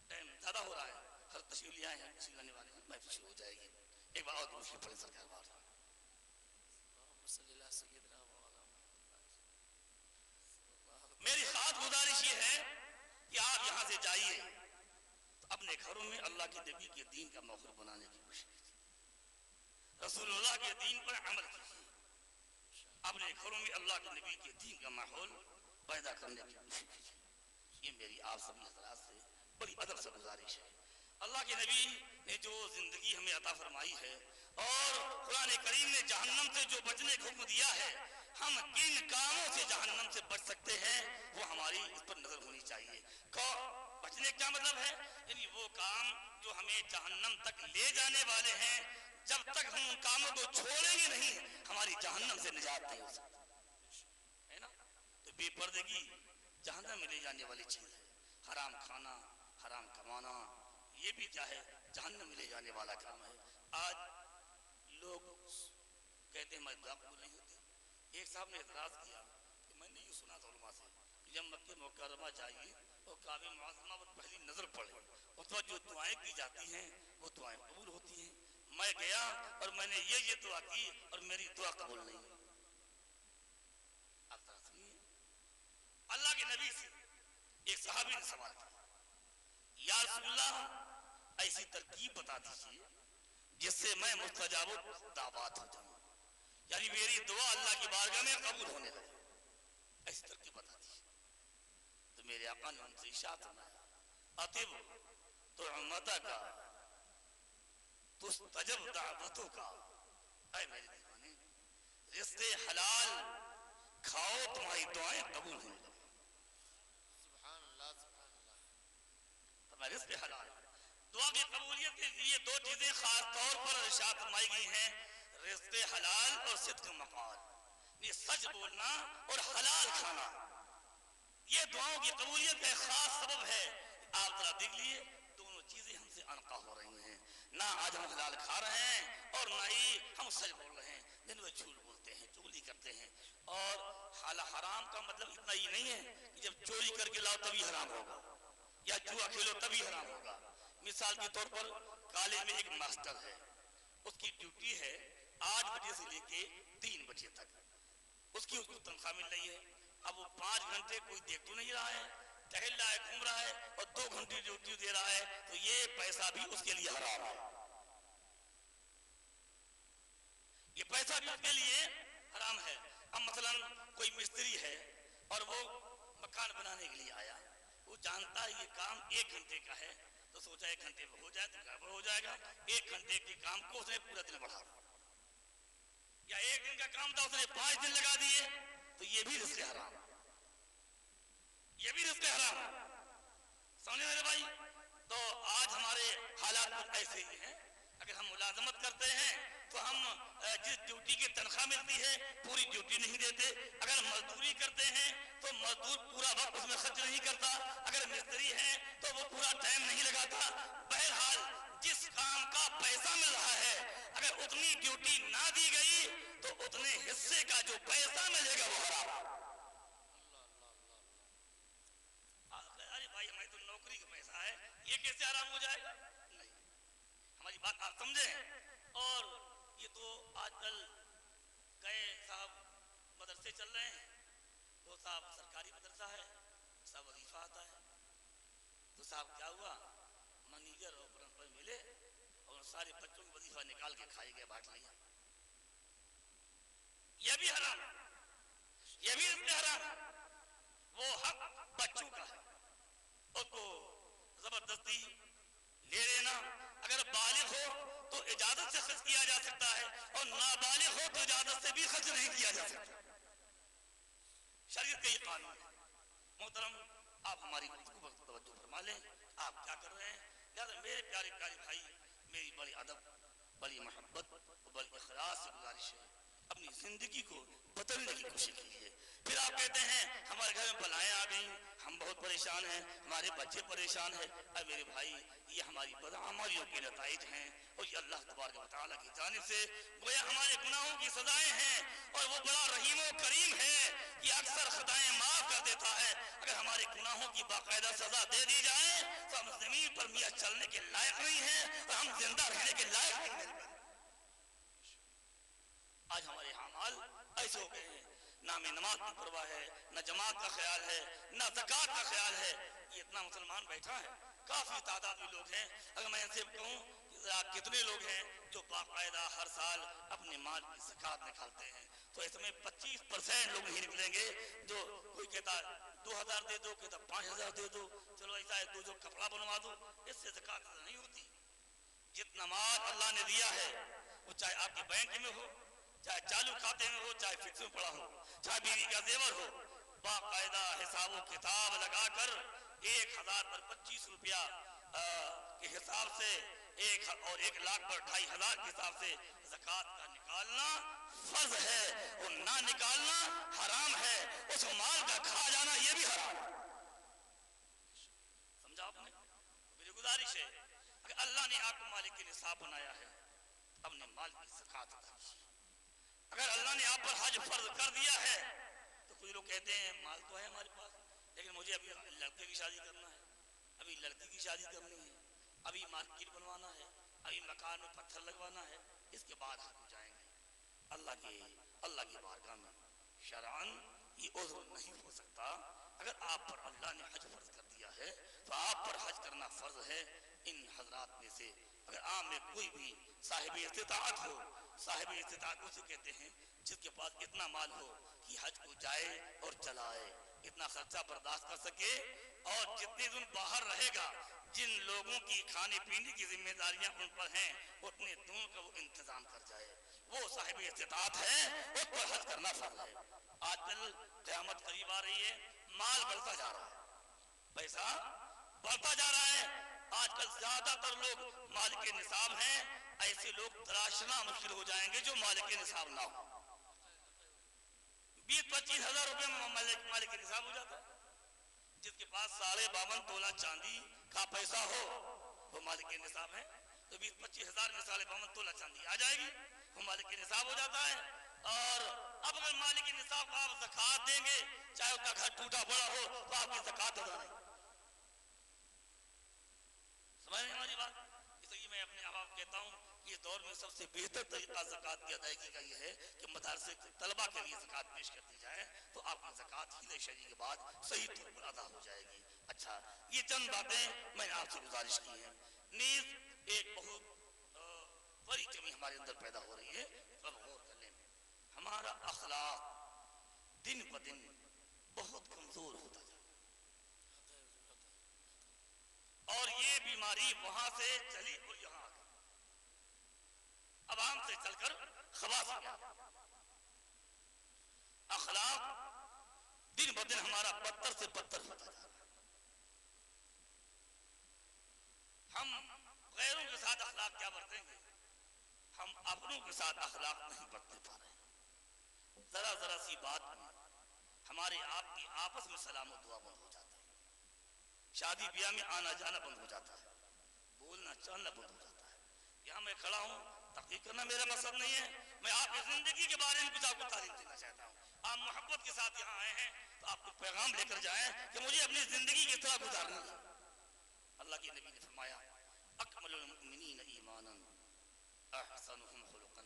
ٹائم زیادہ ہو رہا ہے. ہر تشریف لے آئے ہیں، تشریف لانے والے ہیں، محفل شروع ہو جائے گی. ایک بار اور دوسری پڑھیں سرکار بار. اللہم صلی اللہ سیدنا مولانا. میری خاص گزارش یہ ہے کہ آپ یہاں سے جائیے تو اپنے گھروں میں اللہ کے نبی کے دین کا ماحول بنانے کی کوشش کیجیے. رسول اللہ کے دین پر عمل کیجیے. اپنے گھروں میں اللہ کے نبی کے دین کا ماحول پیدا کرنے کی کوشش کیجیے. یہ میری آپ سبھی حضرات سے بڑی ادب سے گزارش ہے. اللہ کے نبی نے جو زندگی ہمیں عطا فرمائی ہے اور قرآن کریم نے جہنم سے جو بچنے کا حکم دیا ہے، ہم کن کاموں سے جہنم سے بچ سکتے ہیں وہ ہماری اس پر نظر ہونی چاہیے. بچنے کا مطلب ہے یعنی وہ کام جو ہمیں جہنم تک لے جانے والے ہیں، جب تک ہم ان کاموں کو چھوڑیں گے نہیں ہماری جہنم سے نجات نہیں ہو سکتی ہے نا. تو بے پردگی جہنم میں لے جانے والی چیز ہے. حرام کھانا، حرام کمانا، یہ بھی کیا ہے؟ جہنم میں لے جانے والا کام ہے. آج لوگ کہتے ہیں ہماری دعا قبول نہیں ہوتی. ایک صاحب نے اعتراض کیا کہ میں نے یہ سنا تھا علماء سے کہ جب مکہ مکرمہ جائیے اور کعبہ معظمہ پر پہلی نظر پڑے اس وقت جو دعائیں کی جاتی ہیں وہ دعائیں قبول ہوتی ہیں. میں گیا اور میں نے یہ دعا کی اور میری دعا قبول نہیں ہوئی. آپ ذرا سنیے. اللہ کے نبی سے ایک صحابی نے سوال کیا، یا رسول اللہ ایسی ترکیب بتا دیجیے جس سے میں مستجاب دعوات ہو جاؤں، یعنی میری دعا اللہ کی بارگاہ میں قبول ہونے لگے. ایسی ترکیب بتا دیجیے. تو میرے آقا نے ان سے ارشاد فرمایا، اطب طعمتک تستجب دعوتک. اے میرے دیوانے، رزق حلال کھاؤ تمہاری دعائیں قبول ہونے لگیں. سبحان اللہ سبحان اللہ. فرمایا رزق حلال. دعا کی قبولیت کے لیے دو چیزیں خاص طور پر ارشاد فرمائی گئی ہیں. رزق حلال اور صدق مقال، یہ سچ بولنا اور حلال کھانا، یہ دعاؤں کی قبولیت کا ایک خاص سبب ہے۔ آپ ذرا دیکھ لیے دونوں چیزیں ہم سے انقا ہو رہی ہیں، نہ آج ہم حلال کھا رہے ہیں اور نہ ہی ہم سچ بول رہے ہیں، دن میں جھوٹ بولتے ہیں، چغلی کرتے ہیں۔ اور حرام کا مطلب اتنا ہی نہیں ہے کہ جب چوری کر کے لاؤ تبھی حرام ہوگا یا جوا کھیلو تبھی حرام ہوگا۔ مثال کے طور پر کالج میں ایک ماسٹر ہے، اس کی ڈیوٹی ہے 8 بجے سے لے کے 3 بجے تک، اس کو تنخواہ مل رہی ہے۔ اب وہ 5 گھنٹے کوئی دیکھ تو نہیں رہا ہے، ٹہل رہا ہے، گھوم رہا ہے، اور 2 گھنٹے ڈیوٹی دے رہا ہے، تو یہ پیسہ بھی اس کے لیے حرام ہے، یہ پیسہ بھی اس کے لیے حرام ہے۔ اب مثلا کوئی مستری ہے اور وہ مکان بنانے کے لیے آیا، وہ جانتا ہے یہ کام 1 گھنٹے کا ہے، تو سوچا 1 گھنٹے میں ہو جائے تو گڑبڑ ہو جائے گا، 1 گھنٹے کے کام کو اس نے پورا دن بڑھا، یا 1 دن کا کام تھا اس نے 5 دن لگا دیے، تو یہ بھی رزق حرام، یہ بھی رزق حرام۔ سمجھے میرے بھائی؟ تو آج ہمارے حالات کچھ ایسے ہی ہیں، اگر ہم ملازمت کرتے ہیں تو ہم جس ڈیوٹی کی تنخواہ ملتی ہے پوری ڈیوٹی نہیں دیتے، اگر مزدوری کرتے ہیں تو مزدور پورا وقت اس میں خرچ نہیں کرتا، اگر مستری ہے تو وہ پورا ٹائم نہیں لگاتا۔ بہرحال جس کام کا پیسہ مل رہا ہے اگر اتنی ڈیوٹی نہ دی گئی تو اتنے حصے کا جو پیسہ ملے گا وہ حرام۔ ارے بھائی ہماری تو نوکری کا پیسہ ہے، یہ کیسے حرام ہو جائے گا؟ نہیں، ہماری بات آپ سمجھیں۔ اور یہ تو آج کل گئے صاحب مدرسے چل رہے ہیں، تو صاحب سرکاری مدرسہ ہے، صاحب وظیفہ آتا ہے، تو صاحب کیا ہوا، منیجر اور پرنسپل ملے اور سارے بچوں کو وظیفہ نکال کے کھائی گئے، بانٹ لیا۔ یہ بھی حرام، یہ بھی رزق حرام، وہ حق بچوں کا ہے، اس کو زبردستی لے لینا، اگر بالغ ہو تو اجازت سے خرچ کیا جا سکتا ہے، اور نابالغ ہو تو اجازت سے بھی خرچ نہیں کیا جا سکتا، شریعت کا یہ قانون ہے۔ محترم آپ ہماری گفتگو پر توجہ فرما لیں، آپ کیا کر رہے ہیں؟ لہذا میرے پیارے پیارے بھائی، میری بڑی ادب، بڑی محبت اور بڑی اخلاص سے گزارش ہے، اپنی زندگی کو بدلنے کی کوشش کیجیے۔ پھر آپ کہتے ہیں ہمارے گھر میں بلائیں آ گئیں، ہم بہت پریشان ہیں، ہمارے بچے پریشان ہیں۔ اے میرے بھائی، یہ ہماری بدعملیوں کے نتائج ہیں، اور یہ اللہ تبارک و تعالیٰ کی جانب سے گویا ہمارے گناہوں کی سزائیں ہیں، اور وہ بڑا رحیم و کریم ہے کہ اکثر خطائیں معاف کر دیتا ہے۔ اگر ہمارے گناہوں کی باقاعدہ سزا دے دی جائے تو ہم زمین پر میاں چلنے کے لائق نہیں ہیں، اور ہم زندہ رہنے کے لائق نہیں ہیں۔ آج ہمارے حال ایسے ہو گئے ہیں، نہ ہمیں نماز کی پرواہ ہے، نہ جماعت کا خیال ہے، نہ زکوٰۃ کا خیال ہے۔ یہ اتنا مسلمان بیٹھا ہے، کافی تعداد میں لوگ ہیں، اگر میں ان سے کہوں کتنے لوگ ہیں جو باقاعدہ ہر سال اپنے مال کی زکوٰۃ نکالتے ہیں، تو اس میں 25% لوگ نہیں نکلیں گے۔ جو کوئی کہتا 2000 دے دو، کہتا 5000 دے دو، چلو ایسا ہے دو جو کپڑا بنوا دو، اس سے زکوٰۃ نہیں ہوتی۔ جتنا مال اللہ نے دیا ہے، وہ چاہے آپ کے بینک میں ہو، چاہے چالو کھاتے میں ہو، چاہے فکس میں پڑا ہو، چاہے بیوی کا زیور ہو، باقاعدہ حساب و کتاب لگا کر 1000 پر 25 روپیہ کے حساب سے 1,00,000 پر 2,500 کے حساب سے زکوٰۃ کا نکالنا فرض ہے، اور نہ نکالنا حرام ہے۔ اس مال کا کھا جانا یہ بھی حرام ہے۔ سمجھا آپ نے؟ میری گزارش ہے اگر اللہ نے آپ کو مالک کے نصاب بنایا ہے، اپنے مال کی زکوٰۃ ادا کیجیے۔ اگر اللہ نے آپ پر حج فرض کر دیا ہے تو کچھ لوگ کہتے ہیں مال تو ہے ہمارے پاس، لیکن مجھے ابھی لڑکے کی شادی کرنا ہے، ابھی لڑکی کی شادی کرنی ہے، ابھی مارکیٹ بنوانا ہے، ابھی مکان میں پتھر لگوانا ہے، اس کے بعد ہم جائیں گے۔ اللہ کی بارگاہ میں شرعاً یہ عذر نہیں ہو سکتا۔ اگر آپ پر اللہ نے حج فرض کر دیا ہے تو آپ پر حج کرنا فرض ہے۔ ان حضرات میں سے اگر آپ میں کوئی بھی صاحب استطاعت ہو، صاحب استطاعت اسے کہتے ہیں جس کے پاس اتنا مال ہو کہ حج کو جائے اور چلائے، اتنا خرچہ برداشت کر سکے، اور جتنے دن باہر رہے گا جن لوگوں کی کھانے پینے کی ذمہ داریاں ان پر ہیں اتنے دن کا وہ انتظام کر جائے، وہ صاحب استطاعت ہے، اس پر حج کرنا فرض ہے۔ آج کل قیامت قریب آ رہی ہے، مال بڑھتا جا رہا ہے، پیسہ بڑھتا جا رہا ہے، آج کل زیادہ تر لوگ مال کے نصاب ہیں، ایسے لوگ تراشنا مشکل ہو جائیں گے جو مالک نصاب نہ ہو. 20-25 ہزار روپے میں مالک نصاب ہو جاتا ہے. جس کے پاس 52.5 تولہ چاندی کا پیسہ ہو وہ مالک نصاب ہے. تو 20-25 ہزار میں 52.5 تولہ چاندی آ جائے گی, وہ مالک نصاب ہو جاتا ہے. اور اب اگر مالک نصاب کا آپ زکوٰۃ دیں گے, چاہے اس کا گھر ٹوٹا بڑا ہو, تو آپ کی زکوٰۃ ادا نہیں. سمجھ رہے ہیں ہماری بات؟ اس لیے میں اپنے احباب کہتا ہوں کہ اس دور میں سب سے بہتر طریقہ زکوٰۃ کی ادائیگی کا یہ ہے کہ مدارس طلبہ کے لیے زکوٰۃ پیش کر دی جائے, تو آپ کی زکوٰۃ ہیلے شرعی کے بعد صحیح طور پر ادا ہو جائے گی. اچھا, یہ چند باتیں میں نے آپ سے گزارش کی ہیں. نیز ایک بہت بڑی کمی ہمارے اندر پیدا ہو رہی ہے, اب غور کر لیں. ہمارا اخلاق دن ب دن بہت کمزور ہوتا جا رہا ہے, اور یہ بیماری وہاں سے چلی اور یہاں آ گئی, عوام سے چل کر خواص میں آ گئی. اخلاق دن ب دن ہمارا بدتر سے بدتر ہوتا جا رہا ہے. ہم غیروں کے ساتھ اخلاق کیا برتیں گے, ہم اپنوں کے ساتھ اخلاق نہیں برتنے پا رہے ہیں. ذرا ذرا سی بات میں ہمارے آپ کی آپس میں سلام و دعا بند ہو جاتا ہے, شادی بیاہ میں آنا جانا بند ہو جاتا ہے, بولنا چالنا بند ہو جاتا ہے. یہاں میں کھڑا ہوں, تحقیق کرنا میرا مقصد نہیں ہے, میں آپ کی زندگی کے بارے میں کچھ آپ کو تعلیم دینا چاہتا ہوں. آپ محبت کے ساتھ یہاں آئے ہیں تو آپ کو پیغام لے کر جائیں کہ مجھے اپنی زندگی کس طرح گزارنی ہے. اللہ کے نبی نے فرمایا, اکمل المؤمنین ایمانا احسنهم خلقا,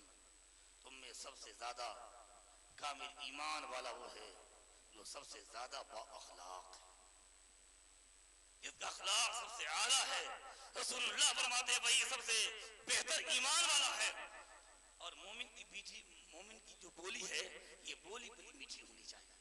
تم میں سب سے زیادہ کامل ایمان والا وہ ہے جو سب سے زیادہ با اخلاق ہے, جس کا اخلاق سب سے اعلیٰ ہے. رسول اللہ فرماتے ہیں وہی سب سے بہتر ایمان والا ہے. اور مومن کی جو بولی ہے, یہ بولی بڑی میٹھی ہونی چاہیے,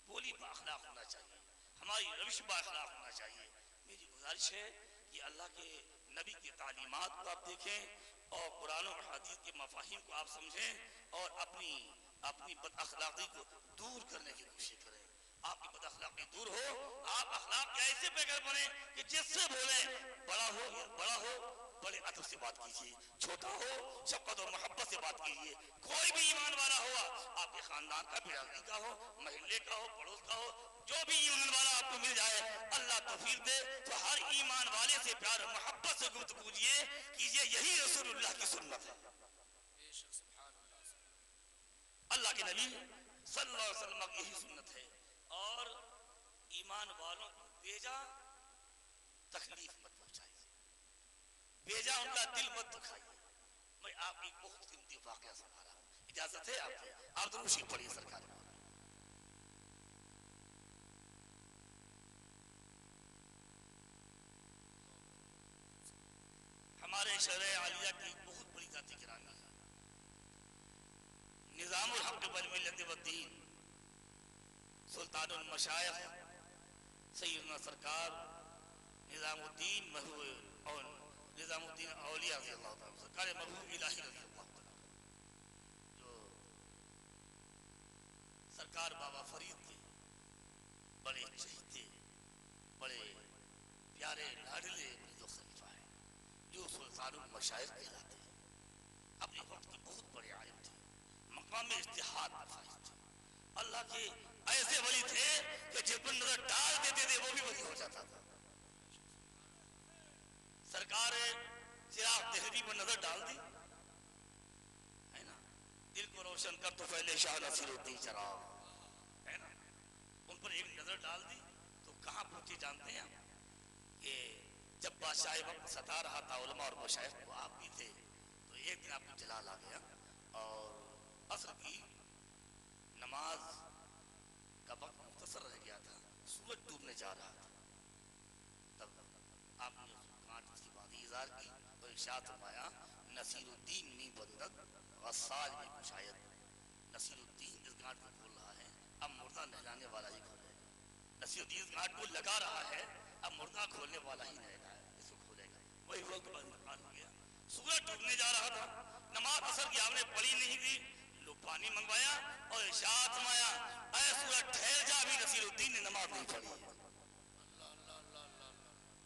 بولی با اخلاق ہونا چاہیے, ہماری روش با اخلاق ہونا چاہیے. میری گزارش ہے کہ اللہ کے نبی کی تعلیمات کو آپ دیکھیں اور قرآن و حدیث کے مفاہیم کو آپ سمجھیں, اور اپنی بد اخلاقی کو دور کرنے کی کوشش کریں. آپ کی بد اخلاقی دور ہو, آپ اخلاق کے ایسے پیغام بنیں کہ جس سے بولیں, بڑا ہو یا بڑا ہو بڑے ادب سے بات کیجیے, چھوٹا ہو شفقت اور محبت سے بات کیجیے. کوئی بھی ایمان والا ہوا, آپ کے خاندان کا, برادری کا ہو, محلے کا ہو, پڑوس کا ہو, جو بھی ایمان والا آپ کو مل جائے, اللہ توفیق دے تو ہر ایمان والے سے پیار و محبت سے گفتگو کیجیے. یہی رسول اللہ کی سنت ہے. اللہ کے نبی صلی اللہ علیہ وسلم کی یہی سنت ہے. اور ایمان والوں کو بیجا تکلیف مت پہنچائیے, بیجا ان کا دل مت دکھائیے. میں آپ کی بہت قیمتی واقعہ سنا رہا ہوں, اجازت ہے آپ کو؟ آپ ضرور شریف پڑھیے سرکار. ہمارے شرع عالیہ کی بہت بڑی ذات گرامی ہے, نظام الحق والملت والدین, سلطان المشائخ سیدنا سرکار نظام الدین محبوب اور نظام الدین اولیاء رضی اللہ تعالیٰ, سرکار محبوب الہی رضی اللہ تعالیٰ, جو سرکار بابا فرید کے بڑے چہیتے, بڑے پیارے لاڈلے جو خلیفہ ہیں, جو سلطان المشائخ کہلاتے ہیں. اپنے وقت کے بہت بڑے عالم تھے, مقام اجتہاد پر فائز تھے. اللہ کے ایسے ولی تھے کہ جس پر نظر ڈال دیتے تھے وہ بھی ولی ہو جاتا تھا. سرکار چراغ دہری پر نظر ڈال دی ہے نا, دل کو روشن کر تو پہلے شاہ نصیر الدین چراغ ہے نا, ان پر ایک نظر ڈال دی تو کہاں پہنچے جانتے ہیں کہ جب بادشاہ وقت ستا رہا تھا علماء اور مشائخ کو, آپ بھی تھے, تو ایک دن آپ کو جلال آ گیا اور عصر کی نماز کا وقت مختصر رہ گیا تھا, سورج ڈوبنے جا رہا تھا. تب آپ نے کانٹ کی بات اظہار کی اور ارشاد فرمایا, نصیر الدین می بندت غسال میں مشاہد. نصیر الدین اس گھاٹ کو کھول رہا ہے, اب مردہ نہلانے والا ہی کھولے گا. نصیر الدین اس گھاٹ کو لگا رہا ہے, اب مردہ کھولنے والا ہی نہلا ہے, اس کو کھولے گا. وہی وقت بعد انتقال ہو گیا, سورج ڈوبنے جا رہا تھا, نماز عصر کی آپ نے پڑھی نہیں تھی, لو پانی منگوایا اور ارشاد فرمایا, اے سورج ٹھہر جا, ابھی نصیر الدین نے نماز نہیں پڑھی.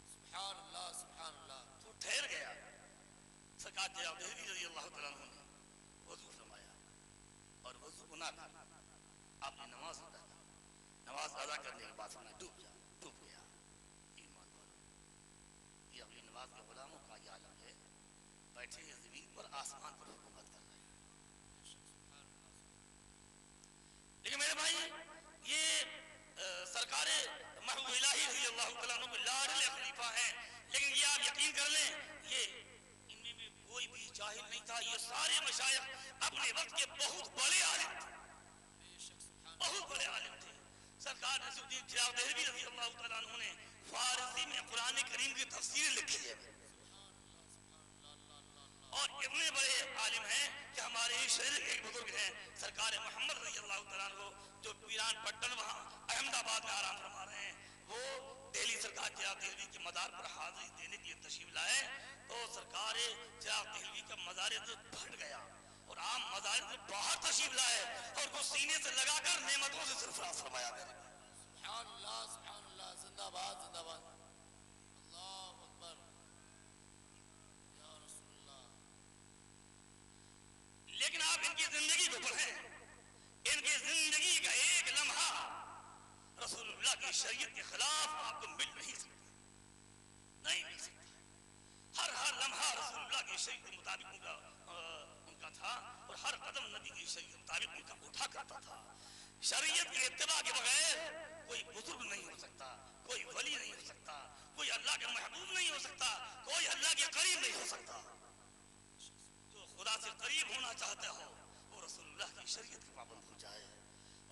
سبحان اللہ سبحان اللہ, تو ٹھہر گیا. سرکار جناب دہلوی رضی بیٹھے ہیں زمین پر آسمان پر حکومت کر رہے ہیں. لیکن میرے بھائی یہ سرکار محبوب الہی رضی اللہ تعالیٰ عنہ لاڈلے خلیفہ ہیں، لیکن یہ آپ یقین کر لیں یہ ان میں بھی کوئی بھی جاہل نہیں تھا. یہ سارے مشائخ اپنے وقت کے بہت بڑے عالم تھے، بہت بڑے عالم تھے. سرکار نصیر الدین چراغ دہلوی رضی اللہ تعالیٰ عنہ نے فارسی میں قرآن کریم کی تفسیر لکھی ہے اور اتنے بڑے عالم ہیں کہ ہمارے ہی شہر کے ایک بزرگ ہیں سرکار محمد رضی اللہ تعالیٰ عنہ جو پیران پٹن وہاں احمد آباد میں آرام فرما رہے ہیں، وہ دہلی سرکار چراغ دہلوی کی مزار پر حاضری دینے کے لیے تشریف لائے تو سرکار چراغ دہلوی کا مزار پھٹ گیا اور عام مزار سے باہر تشریف لائے اور وہ سینے سے لگا کر نعمتوں سے سرفراز فرمایا گیا. سبحان اللہ زندہ باد زندہ باد. اللہ اکبر یا رسول اللہ. لیکن آپ ان کی زندگی کو پڑھیں، ان کی زندگی کا ایک لمحہ رسول اللہ کی شریعت کے خلاف آپ کو مل نہیں سکتا، نہیں مل سکتا. ہر لمحہ رسول اللہ کی شریعت کے مطابق ان کا تھا اور ہر قدم نبی کی شریعت کے مطابق ان کا اٹھا کرتا تھا. شریعت کے اتباع کے بغیر کوئی بزرگ نہیں ہو سکتا، کوئی ولی نہیں ہو سکتا، کوئی اللہ کے محبوب نہیں ہو سکتا، کوئی اللہ کے قریب نہیں ہو سکتا. جو خدا سے قریب ہونا چاہتا ہو وہ رسول اللہ کی شریعت کے پابند ہو جائے،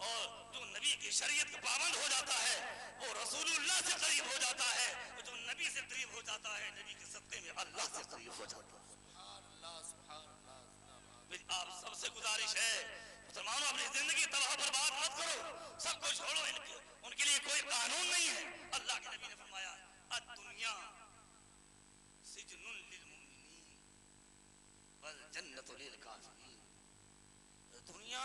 اور جو نبی کی شریعت کے پابند ہو جاتا ہے وہ رسول اللہ سے قریب ہو جاتا ہے، اور جو نبی سے قریب ہو جاتا ہے نبی کے صدقے میں اللہ سے قریب ہو جاتا ہے. سبحان اللہ زندہ باد. آپ سب سے گزارش ہے مسلمانوں اپنی زندگی تباہ برباد مت کرو، سب کو چھوڑو. ان کے لیے کوئی قانون نہیں ہے. اللہ کے نبی نے فرمایا الدنیا سجن للمؤمنین والجنت للکافرین. دنیا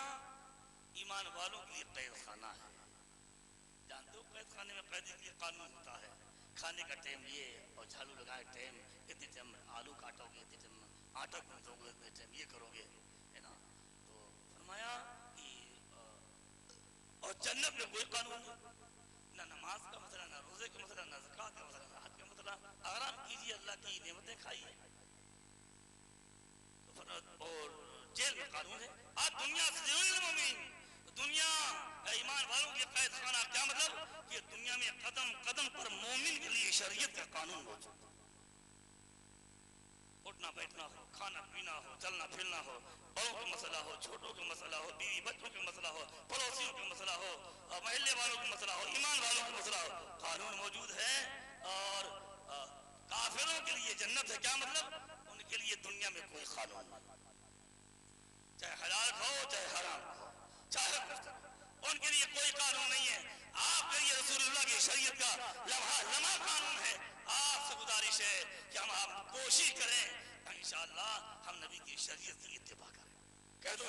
ایمان والوں کے لیے قید خانہ ہے. جانتے ہو قید خانے میں قیدی کے لیے قانون ہوتا ہے، کھانے کا ٹائم یہ اور جھاڑو لگائے ٹائم اتنے ٹائم آلو کاٹو گے، اتنے ٹائم آٹا گوندھو گے، اتنے ٹائم یہ کرو گے، ہے نا. تو فرمایا کہ اور جنت میں کوئی قانون نہیں، نہ نماز کا مسئلہ، نہ روزے کا مسئلہ، نہ زکوٰۃ کا مسئلہ، نہ حج کا مسئلہ. آرام کیجیے، اللہ کی نعمتیں کھائیے. اور جیل میں قانون ہے دنیا سجن للمؤمنین، دنیا ایمان والوں کے قید خانہ. کیا مطلب کہ دنیا میں قدم قدم پر مومن کے لیے شریعت کا قانون موجود ہے. اٹھنا بیٹھنا ہو، کھانا پینا ہو، چلنا پھرنا ہو، بڑوں کا مسئلہ ہو، چھوٹوں کا مسئلہ ہو، بیوی بچوں کا مسئلہ ہو، پڑوسیوں کا مسئلہ ہو، محلے والوں کا مسئلہ ہو، ایمان والوں کا مسئلہ ہو، قانون موجود ہے. اور کافروں کے لیے جنت ہے. کیا مطلب ان کے لیے دنیا میں کوئی قانون نہیں، چاہے حلال کھاؤ چاہے حرام کھاؤ چاہے ان کے لیے کوئی قانون نہیں ہے. آپ کے لیے رسول اللہ کی شریعت کا لمحہ لمحہ قانون ہے. آپ سے گزارش ہے کہ ہم آپ کوشش کریں انشاءاللہ ہم نبی کی شریعت کی اتباع کریں. کہہ دو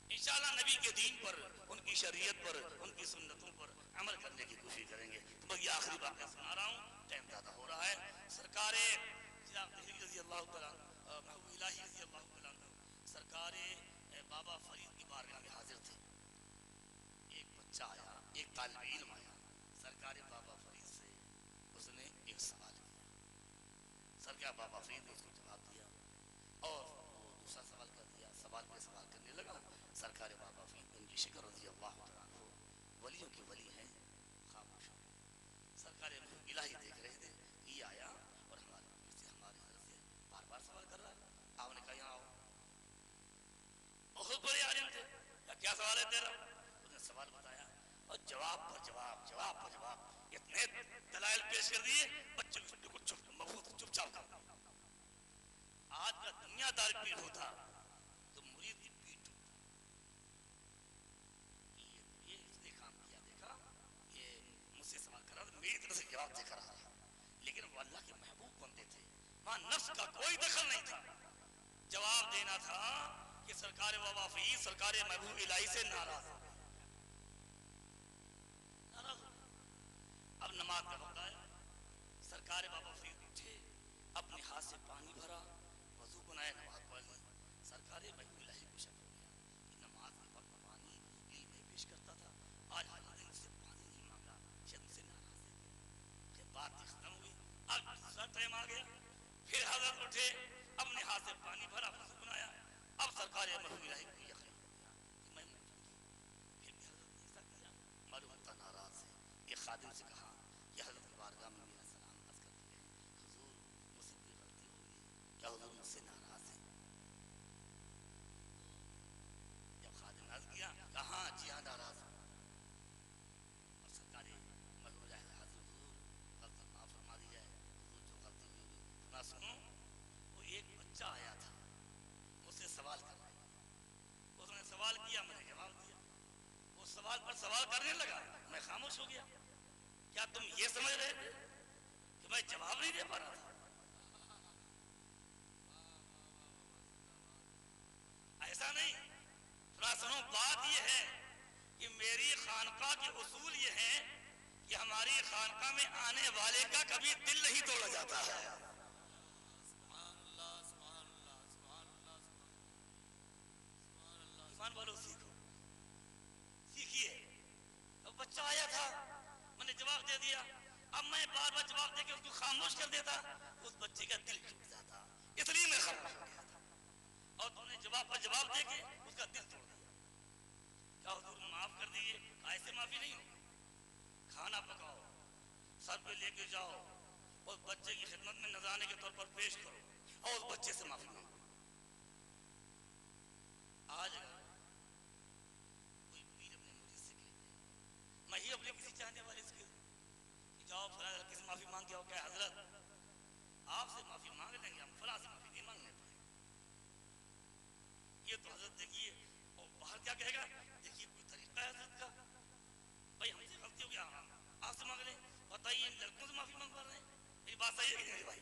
انشاءاللہ نبی کے دین پر، ان کی شریعت پر، ان کی سنتوں پر عمل کرنے کی کوشش کریں گے. تو بس یہ آخری بات سنا رہا ہوں، ٹائم زیادہ ہو رہا ہے. سرکار چراغ دہلوی رضی اللہ تعالیٰ محبوب الہی رضی اللہ تعالیٰ سرکار بابا فرید کی بارگاہ میں حاضر تھے. ایک بچہ آیا، ایک طالب علم آیا سرکار بابا فرید سے، اس نے ایک سوال کیا. سرکار بابا فرید نے اس کو جواب دیا اور وہ دوسرا سوال کر دیا. سوال پہ سوال کرنے لگا. سرکار بابا فرید ان کی شکر رضی اللہ عنہ ولیوں کے ولی ہیں، خاموش ہو. سرکار الہی دیکھ رہے تھے یہ آیا اور ہمارے حضرت سے بار بار سوال کر رہا ہے. آپ نے کہا یہاں آؤ. بہت بڑے عالم تھے. کیا سوال ہے تیرا؟ اس نے سوال بتایا اور جواب پر جواب، جواب پر جواب، اتنے دلائل پیش کر دیے بچے کو چپ چاپ کر. آج کا دنیا دار پیر ہوتا تو مرید کی پیٹ ٹوٹتا. یہ اس نے کام کیا، دیکھا یہ مجھ سے سوال کر رہا تھا، میری طرف سے جواب دے کر رہا تھا. لیکن وہ اللہ کے محبوب بندے تھے، وہاں نفس کا کوئی دخل نہیں تھا. جواب دینا تھا کہ سرکار بابا فرید سرکار محبوب الہی سے ناراض ہو. اب نماز کا وقت ہے. سرکار بابا فرید اٹھے، اپنے ہاتھ سے پانی بھرا، وضو بنایا، نماز پڑھ لی. سرکار محبوب الہی کو شک ہو گیا کہ نماز کے وقت پانی علم میں پیش کرتا تھا، آج اللہ نے مجھ سے پانی نہیں مانگا، شاید مجھ سے ناراض ہے. پھر بات ختم ہوئی. اب دوسرا ٹائم آ گیا، پھر حضرت اٹھے، اپنے ہاتھ سے پانی بھرا، وضو بنایا، اب سرکار محبوب الہی کو یقین کہ میں موجود ہوں۔ پھر بھی حضرت نے ایسا کیا، معلوم ہوتا ناراض ہے۔ ایک خادم سے کہا کہ حضرت کی بارگاہ میں میرا سلام عرض کر دیے، حضور مجھ سے کوئی غلطی ہو گئی، کیا حضور مجھ سے ناراض ہیں؟ جب خادم نے عرض کیا کہ ہاں جی ہاں ناراض ہوں، اور سرکار محبوب الہی حضرت حضور غلطی معاف فرما دی جائے، حضور جو غلطی ہوئی ہوگی۔ فرمایا سنو، وہ ایک بچہ آیا تھا مجھ سے سوال کرنے، اس نے سوال کیا، میں نے جواب دیا، وہ سوال پر سوال کرنے لگا، میں خاموش ہو گیا۔ کیا تم یہ سمجھ رہے تھے کہ میں جواب نہیں دے پا رہا تھا؟ ایسا نہیں، تھوڑا سنو، بات یہ ہے کہ میری خانقاہ کے اصول یہ ہیں کہ ہماری خانقاہ میں آنے والے کا کبھی دل نہیں توڑا جاتا ہے۔ ایمان والو سیکھو، سیکھیے۔ اب بچہ آیا تھا، میں نے جواب دے دیا، اب میں بار بار جواب دے کے اس کو خاموش کر دیتا، اس بچے کا دل ٹوٹ جاتا، اس لیے میں خاموش ہو گیا تھا، اور تم نے جواب پر جواب دے کے اس کا دل توڑ دیا۔ کیا حضور معاف کر دیجیے؟ ایسے معافی نہیں ہوگی۔ کھانا پکاؤ، سر پہ لے کے جاؤ، اس بچے کی خدمت میں نذرانے کے طور پر پیش کرو، اور اس بچے سے معافی مانگو۔ آج کوئی پیر اپنے مرید سے کہتے ہیں، میں ہی اپنے کسی چاہنے والے سے کہتا ہوں کہ جاؤ فلاں کسی معافی مانگ کے آؤ، کہ حضرت آپ سے معافی مانگ لیں گے، ہم فلاں سے معافی نہیں مانگنے پائیں۔ یہ تو حضرت دیکھیے، اور باہر کیا کہے گا، دیکھیے کوئی طریقہ ہے حضرت کا، بھائی ہم سے غلطی ہو گیا، آپ سے مانگ لیں، بتائیے ان لڑکوں سے معافی مانگوا رہے ہیں، یہ بات صحیح ہے کہ نہیں بھائی؟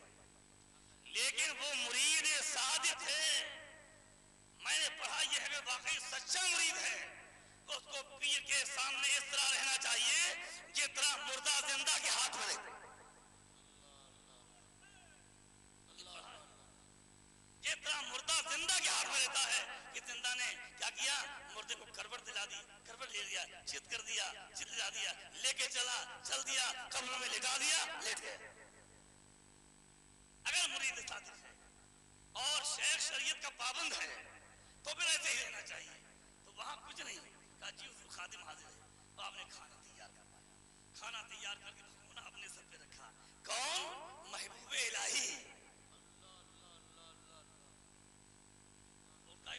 لیکن وہ مرید صادق ہے، میں نے پڑھا یہ ہے واقعی سچا مرید ہے، اس کو پیر کے سامنے اس طرح رہنا چاہیے جس طرح مردہ زندہ کے ہاتھ میں رہتا، جس طرح مردہ زندہ کے ہاتھ میں رہتا ہے کہ زندہ نے کیا کیا، مردے کو کروٹ دلا دی، کروٹ لے لیا، چت کر دیا، چت لگا دیا، لے کے چلا، چل دیا، قبر میں لٹا دیا، لیٹ گئے۔ اگر مرید صادق ہے اور شیخ شریعت کا پابند ہے تو پھر ایسے ہی رہنا چاہیے۔ تو وہاں کچھ نہیں کہا، جی حضور خادم حاضر ہے، تو آپ نے کھانا تیار کروایا، کھانا تیار کر کے بھگونا اپنے سر پہ رکھا، کون؟ محبوب الہی۔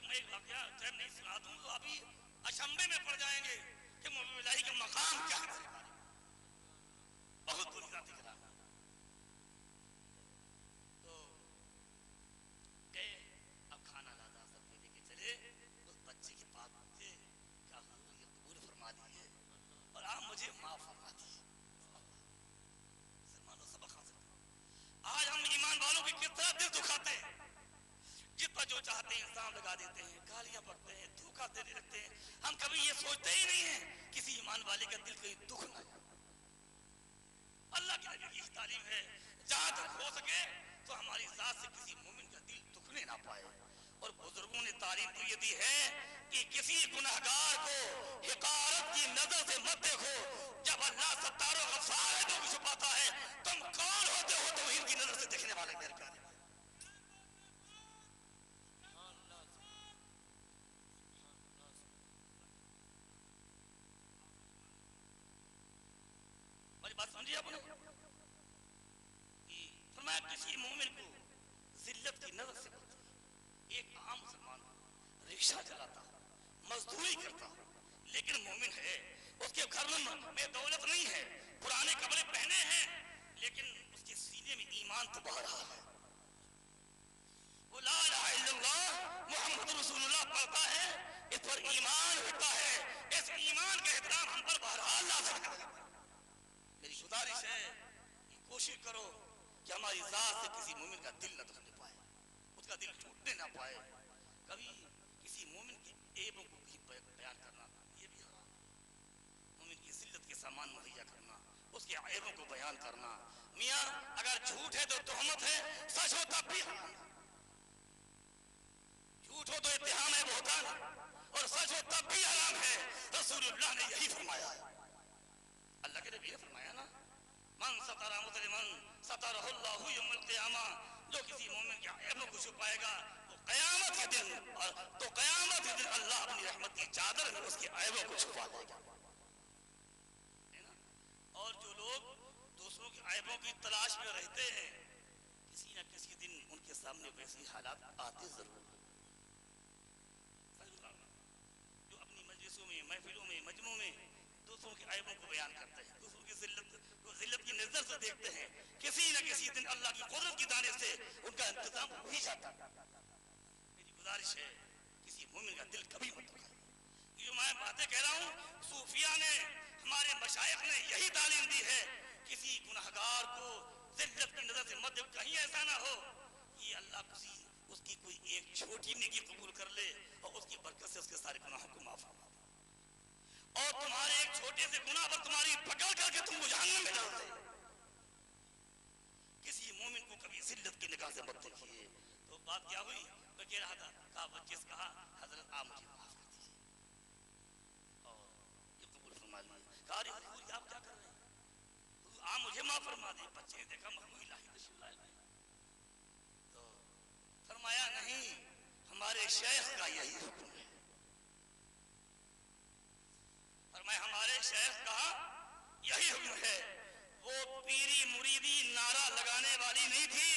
میں ایک واقعہ ٹائم نہیں سنا دوں تو ابھی اشمبے میں پڑ جائیں گے کہ محبوب الہی کا مقام کیا ہے، بہت بری ذاتی کرام۔ تو گئے، اب کھانا لادا سب پہ لے کے چلے، اس بچے کے پاس پہنچے، کیا حضور یہ قبول فرما دیجیے اور آپ مجھے معاف فرما دیجیے۔ مسلمانوں سبق حاصل کرو، آج ہم ایمان والوں کی کس طرح دل دکھاتے ہیں، جس پر جو چاہتے ہیں الزام لگا دیتے ہیں، گالیاں پڑتے ہیں، دھوکہ دیتے رہتے ہیں، ہم کبھی یہ سوچتے ہی نہیں ہیں کسی ایمان والے کا دل کہیں دکھ نہ جائے۔ اللہ کے نبی کی تعلیم ہے، جہاں تک ہو سکے تو ہماری ذات سے کسی مومن کا دل دکھنے نہ پائے، اور بزرگوں نے تعلیم تو یہ دی ہے کہ کسی گناہگار کو حقارت کی نظر سے مت دیکھو، جب اللہ ستار و غفار ہے تو بھی چھپاتا ہے، تم کون ہوتے ہو توہین کی نظر سے دیکھنے والے میرے پیارے؟ بات سمجھیے آپ نے، فرمایا کسی مومن کو ذلت کی نظر سے بولتا ہے، ایک عام مسلمان رکشہ چلاتا ہو، مزدوری کرتا ہو، لیکن مومن ہے، اس کے گھر میں دولت نہیں ہے، پرانے کپڑے پہنے ہیں، لیکن اس کے سینے میں ایمان تو بہہ رہا ہے، وہ لا الہ الا اللہ محمد رسول اللہ پڑھتا ہے، اس پر ایمان ہوتا ہے، اس ایمان کا احترام ہم پر بہرحال لازم ہے۔ میری گزارش ہے کہ کوشش کرو کہ ہماری ذات سے کسی مومن کا دل نہ دکھنے پائے، اس کا دل ٹوٹنے نہ پائے۔ کبھی کسی مومن کی عیبوں کو بیان کرنا یہ بھی حرام ہے، مومن کی ذلت کے سامان مہیا کرنا، اس کے عیبوں کو بیان کرنا، میاں اگر جھوٹ ہے تو تہمت ہے، سچ ہو تب بھی حرام ہے، جھوٹ ہو تو اتہام ہے، بہتان ہے، اور سچ ہو تب بھی حرام ہے۔ رسول اللہ نے یہی فرمایا ہے، اللہ کے نبی نے فرمایا نا، من ستر مسلما سترہ اللہ یوم القیامہ، جو کسی مومن کے عیبوں کو چھپائے گا تو قیامت کے دن اللہ اپنی رحمت کی چادر میں اس کے عیبوں کو چھپا دے گا. اور جو لوگ دوسروں کے عیبوں کی تلاش میں رہتے ہیں کسی نہ کسی دن ان کے سامنے ویسی حالات آتے ضرور. جو اپنی مجلسوں میں محفلوں میں مجمعوں میں دوسروں کے عیبوں کو بیان کرتے ہیں دوسروں کی ذلت کی نظر سے دیکھتے ہیں کسی نہ کسی دن اللہ کی قدرت کی دانے سے ان کا انتظام ہو ہی جاتا. میری گزارش ہے کسی مومن کا دل کبھی مت دکھائے. یہ جو میں باتیں کہہ رہا ہوں صوفیاء نے ہمارے مشائخ نے یہی تعلیم دی ہے. کسی گناہگار کو ذلت کی نظر سے مت دیکھو. کہیں ایسا نہ ہو کہ اللہ اس کی کوئی ایک چھوٹی نیکی قبول کر لے اور اس کی برکت سے اس کے سارے گناہوں کو معاف فرما دے اور تمہارے ایک چھوٹے سے گناہ پر تمہاری پکڑ کر کے تم کو جہنم میں ڈال دے. کسی مومن کو کبھی ذلت کی نگاہ سے مت دیکھیے. تو بات کیا ہوئی میں کہہ رہا تھا کہا بچے سے کہا حضرت آپ مجھے معاف کر دیجیے اور یہ قبول فرما لیے. کہا ارے حضور آپ کیا کر رہے ہیں حضور آپ مجھے معاف فرما دیں. بچے نے دیکھا محمود الہی تشریف لائے تو فرمایا نہیں ہمارے شیخ کا یہی حکم ہے. فرمایا ہمارے شیخ کا یہی حکم ہے. وہ پیری مریدی نعرہ لگانے والی نہیں تھی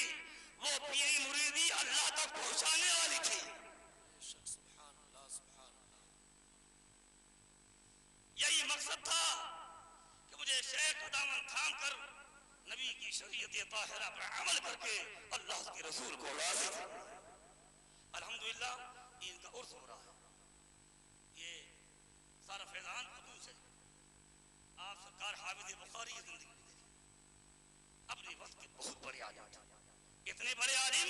وہ پیری مریدی اللہ تک پہنچانے والی تھی. سبحان اللہ سبحان اللہ. یہی مقصد تھا کہ مجھے شیخ کا دامن تھام کر نبی کی شریعت طاہرہ پر عمل کر کے اللہ کے رسول کو راضی کرنا. الحمدللہ ان کا عرس ہو رہا ہے. یہ سارا فیضان خدوس ہے. آپ سرکار حافظ بخاری کی زندگی میں دیکھیں اپنے وقت کے بہت بڑے عالم تھے. اتنے بڑے عالم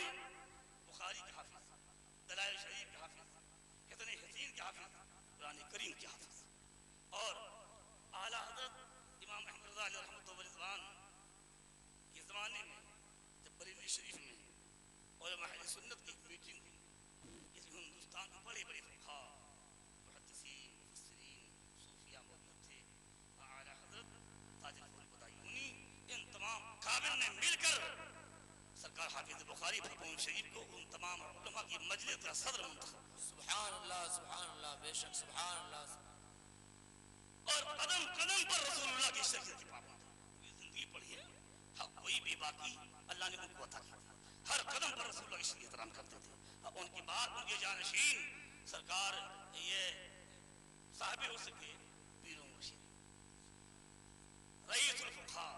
بخاری کے حافظ دلائل شریف کے حافظ اتنے حسین کے حافظ قرآن کریم کے حافظ اور اعلیٰ حضرت امام احمد رضا علیہ رحمۃ و رضوان کے زمانے میں جب بریلوی شریف میں علماء اہل سنت کی میٹنگ ہوئی اس میں ہندوستان کے بڑے بڑے فقہا محدثین مفسرین صوفیاء موجود تھے. اعلیٰ حضرت تاج البدایونی ان تمام کابر نے مل کر سرکار حافظ بخاری بھگوان شریف کو ان تمام علماء کی مجلس کا صدر منتخب. سبحان اللہ بے شک سبحان اللہ. اور قدم قدم پر رسول اللہ کی شریعت کی پابند ہے. زندگی پڑھی ہے حق کوئی بھی باقی اللہ نے ان کو عطا کیا. ہر قدم پر رسول اللہ کی شریعت احترام کرتے تھے. ان کے بعد ان کے جانشین سرکار یہ صاحب ہو سکے پیر و مرشد رئیس الفقہاء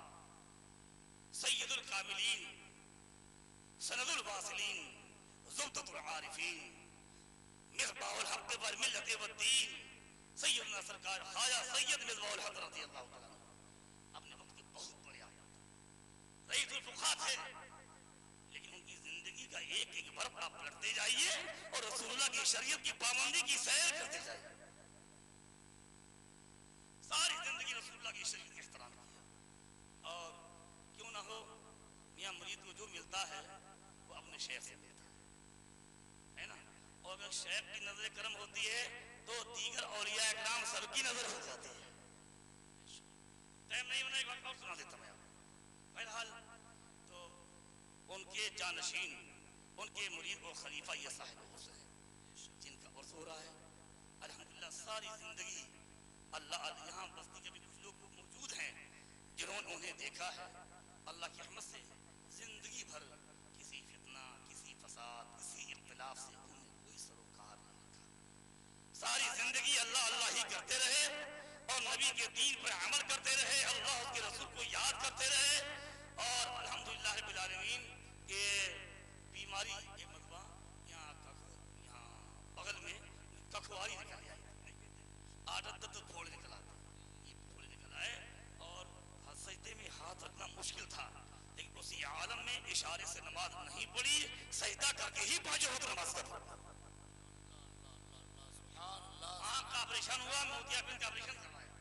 سید الکاملین سند الواصلین زبدۃ العارفین مصباح الحق والملت والدین سیدنا سرکار خواجہ سید مصباح الحق رضی اللہ تعالیٰ اپنے وقت کے بہت بڑے عالم رئیس الفقہاء تھے لیکن ان کی زندگی کا ایک ایک برف آپ پلٹتے جائیے اور رسول اللہ کی شریعت کی پابندی کی سیر کرتے جائیے. ساری زندگی رسول اللہ کی شریعت کا احترام کیا اور کیوں نہ ہو میاں مرید کو جو ملتا ہے وہ اپنے شیخ سے ملتا ہے نا. اور اگر شیخ کی نظر کرم ہوتی ہے تو دیگر اولیاء اکرام سب کی نظر ہو جاتی ہے. ٹائم نہیں ہونا ایک بات اور سنا دیتا میں آپ. بہرحال تو ان کے جانشین ان کے مرید اور خلیفہ یہ صاحب عرس ہیں جن کا عرس ہو رہا ہے. الحمدللہ ساری زندگی اللہ یہاں بستی کے بھی کچھ لوگ موجود ہیں جنہوں نے انہیں دیکھا ہے. اللہ کی رحمت سے زندگی بھر کسی فتنہ کسی فساد کسی اختلاف سے انہیں کوئی سروکار نہ رکھا. ساری زندگی اللہ اللہ ہی کرتے رہے اور نبی کے دین پر عمل کرتے رہے. اللہ کے رسول کو یاد کرتے رہے اور الحمدللہ رب العالمین یہ بیماری یہ مرتبہ یہاں بغل میں ککھواری نکل آئی عادت پھوڑ نکل آتا یہ پھوڑ نکل آئے اور سجدے میں ہاتھ رکھنا مشکل تھا لیکن اسی عالم میں اشارے سے نماز نہیں پڑھی سجدہ کر کے ہی 5 وقت نماز پڑھا. آنکھ کا آپریشن ہوا موتیابند کا آپریشن کروایا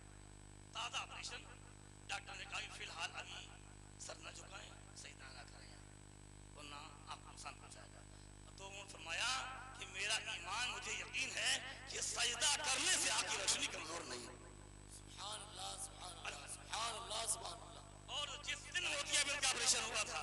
تازہ آپریشن. ڈاکٹر نے کہا کہ فی الحال ابھی سر نہ جھکائیں سجدہ نہ کریں ورنہ آپ کو نقصان پہنچائے گا. تو انہوں نے فرمایا کہ میرا ایمان مجھے یقین ہے کہ سجدہ کرنے سے آپ کی روشنی کمزور نہیں. سبحان اللہ سبحان اللہ سبحان اللہ سبحان اللہ. اور جس دن موتیابند کا آپریشن ہوا تھا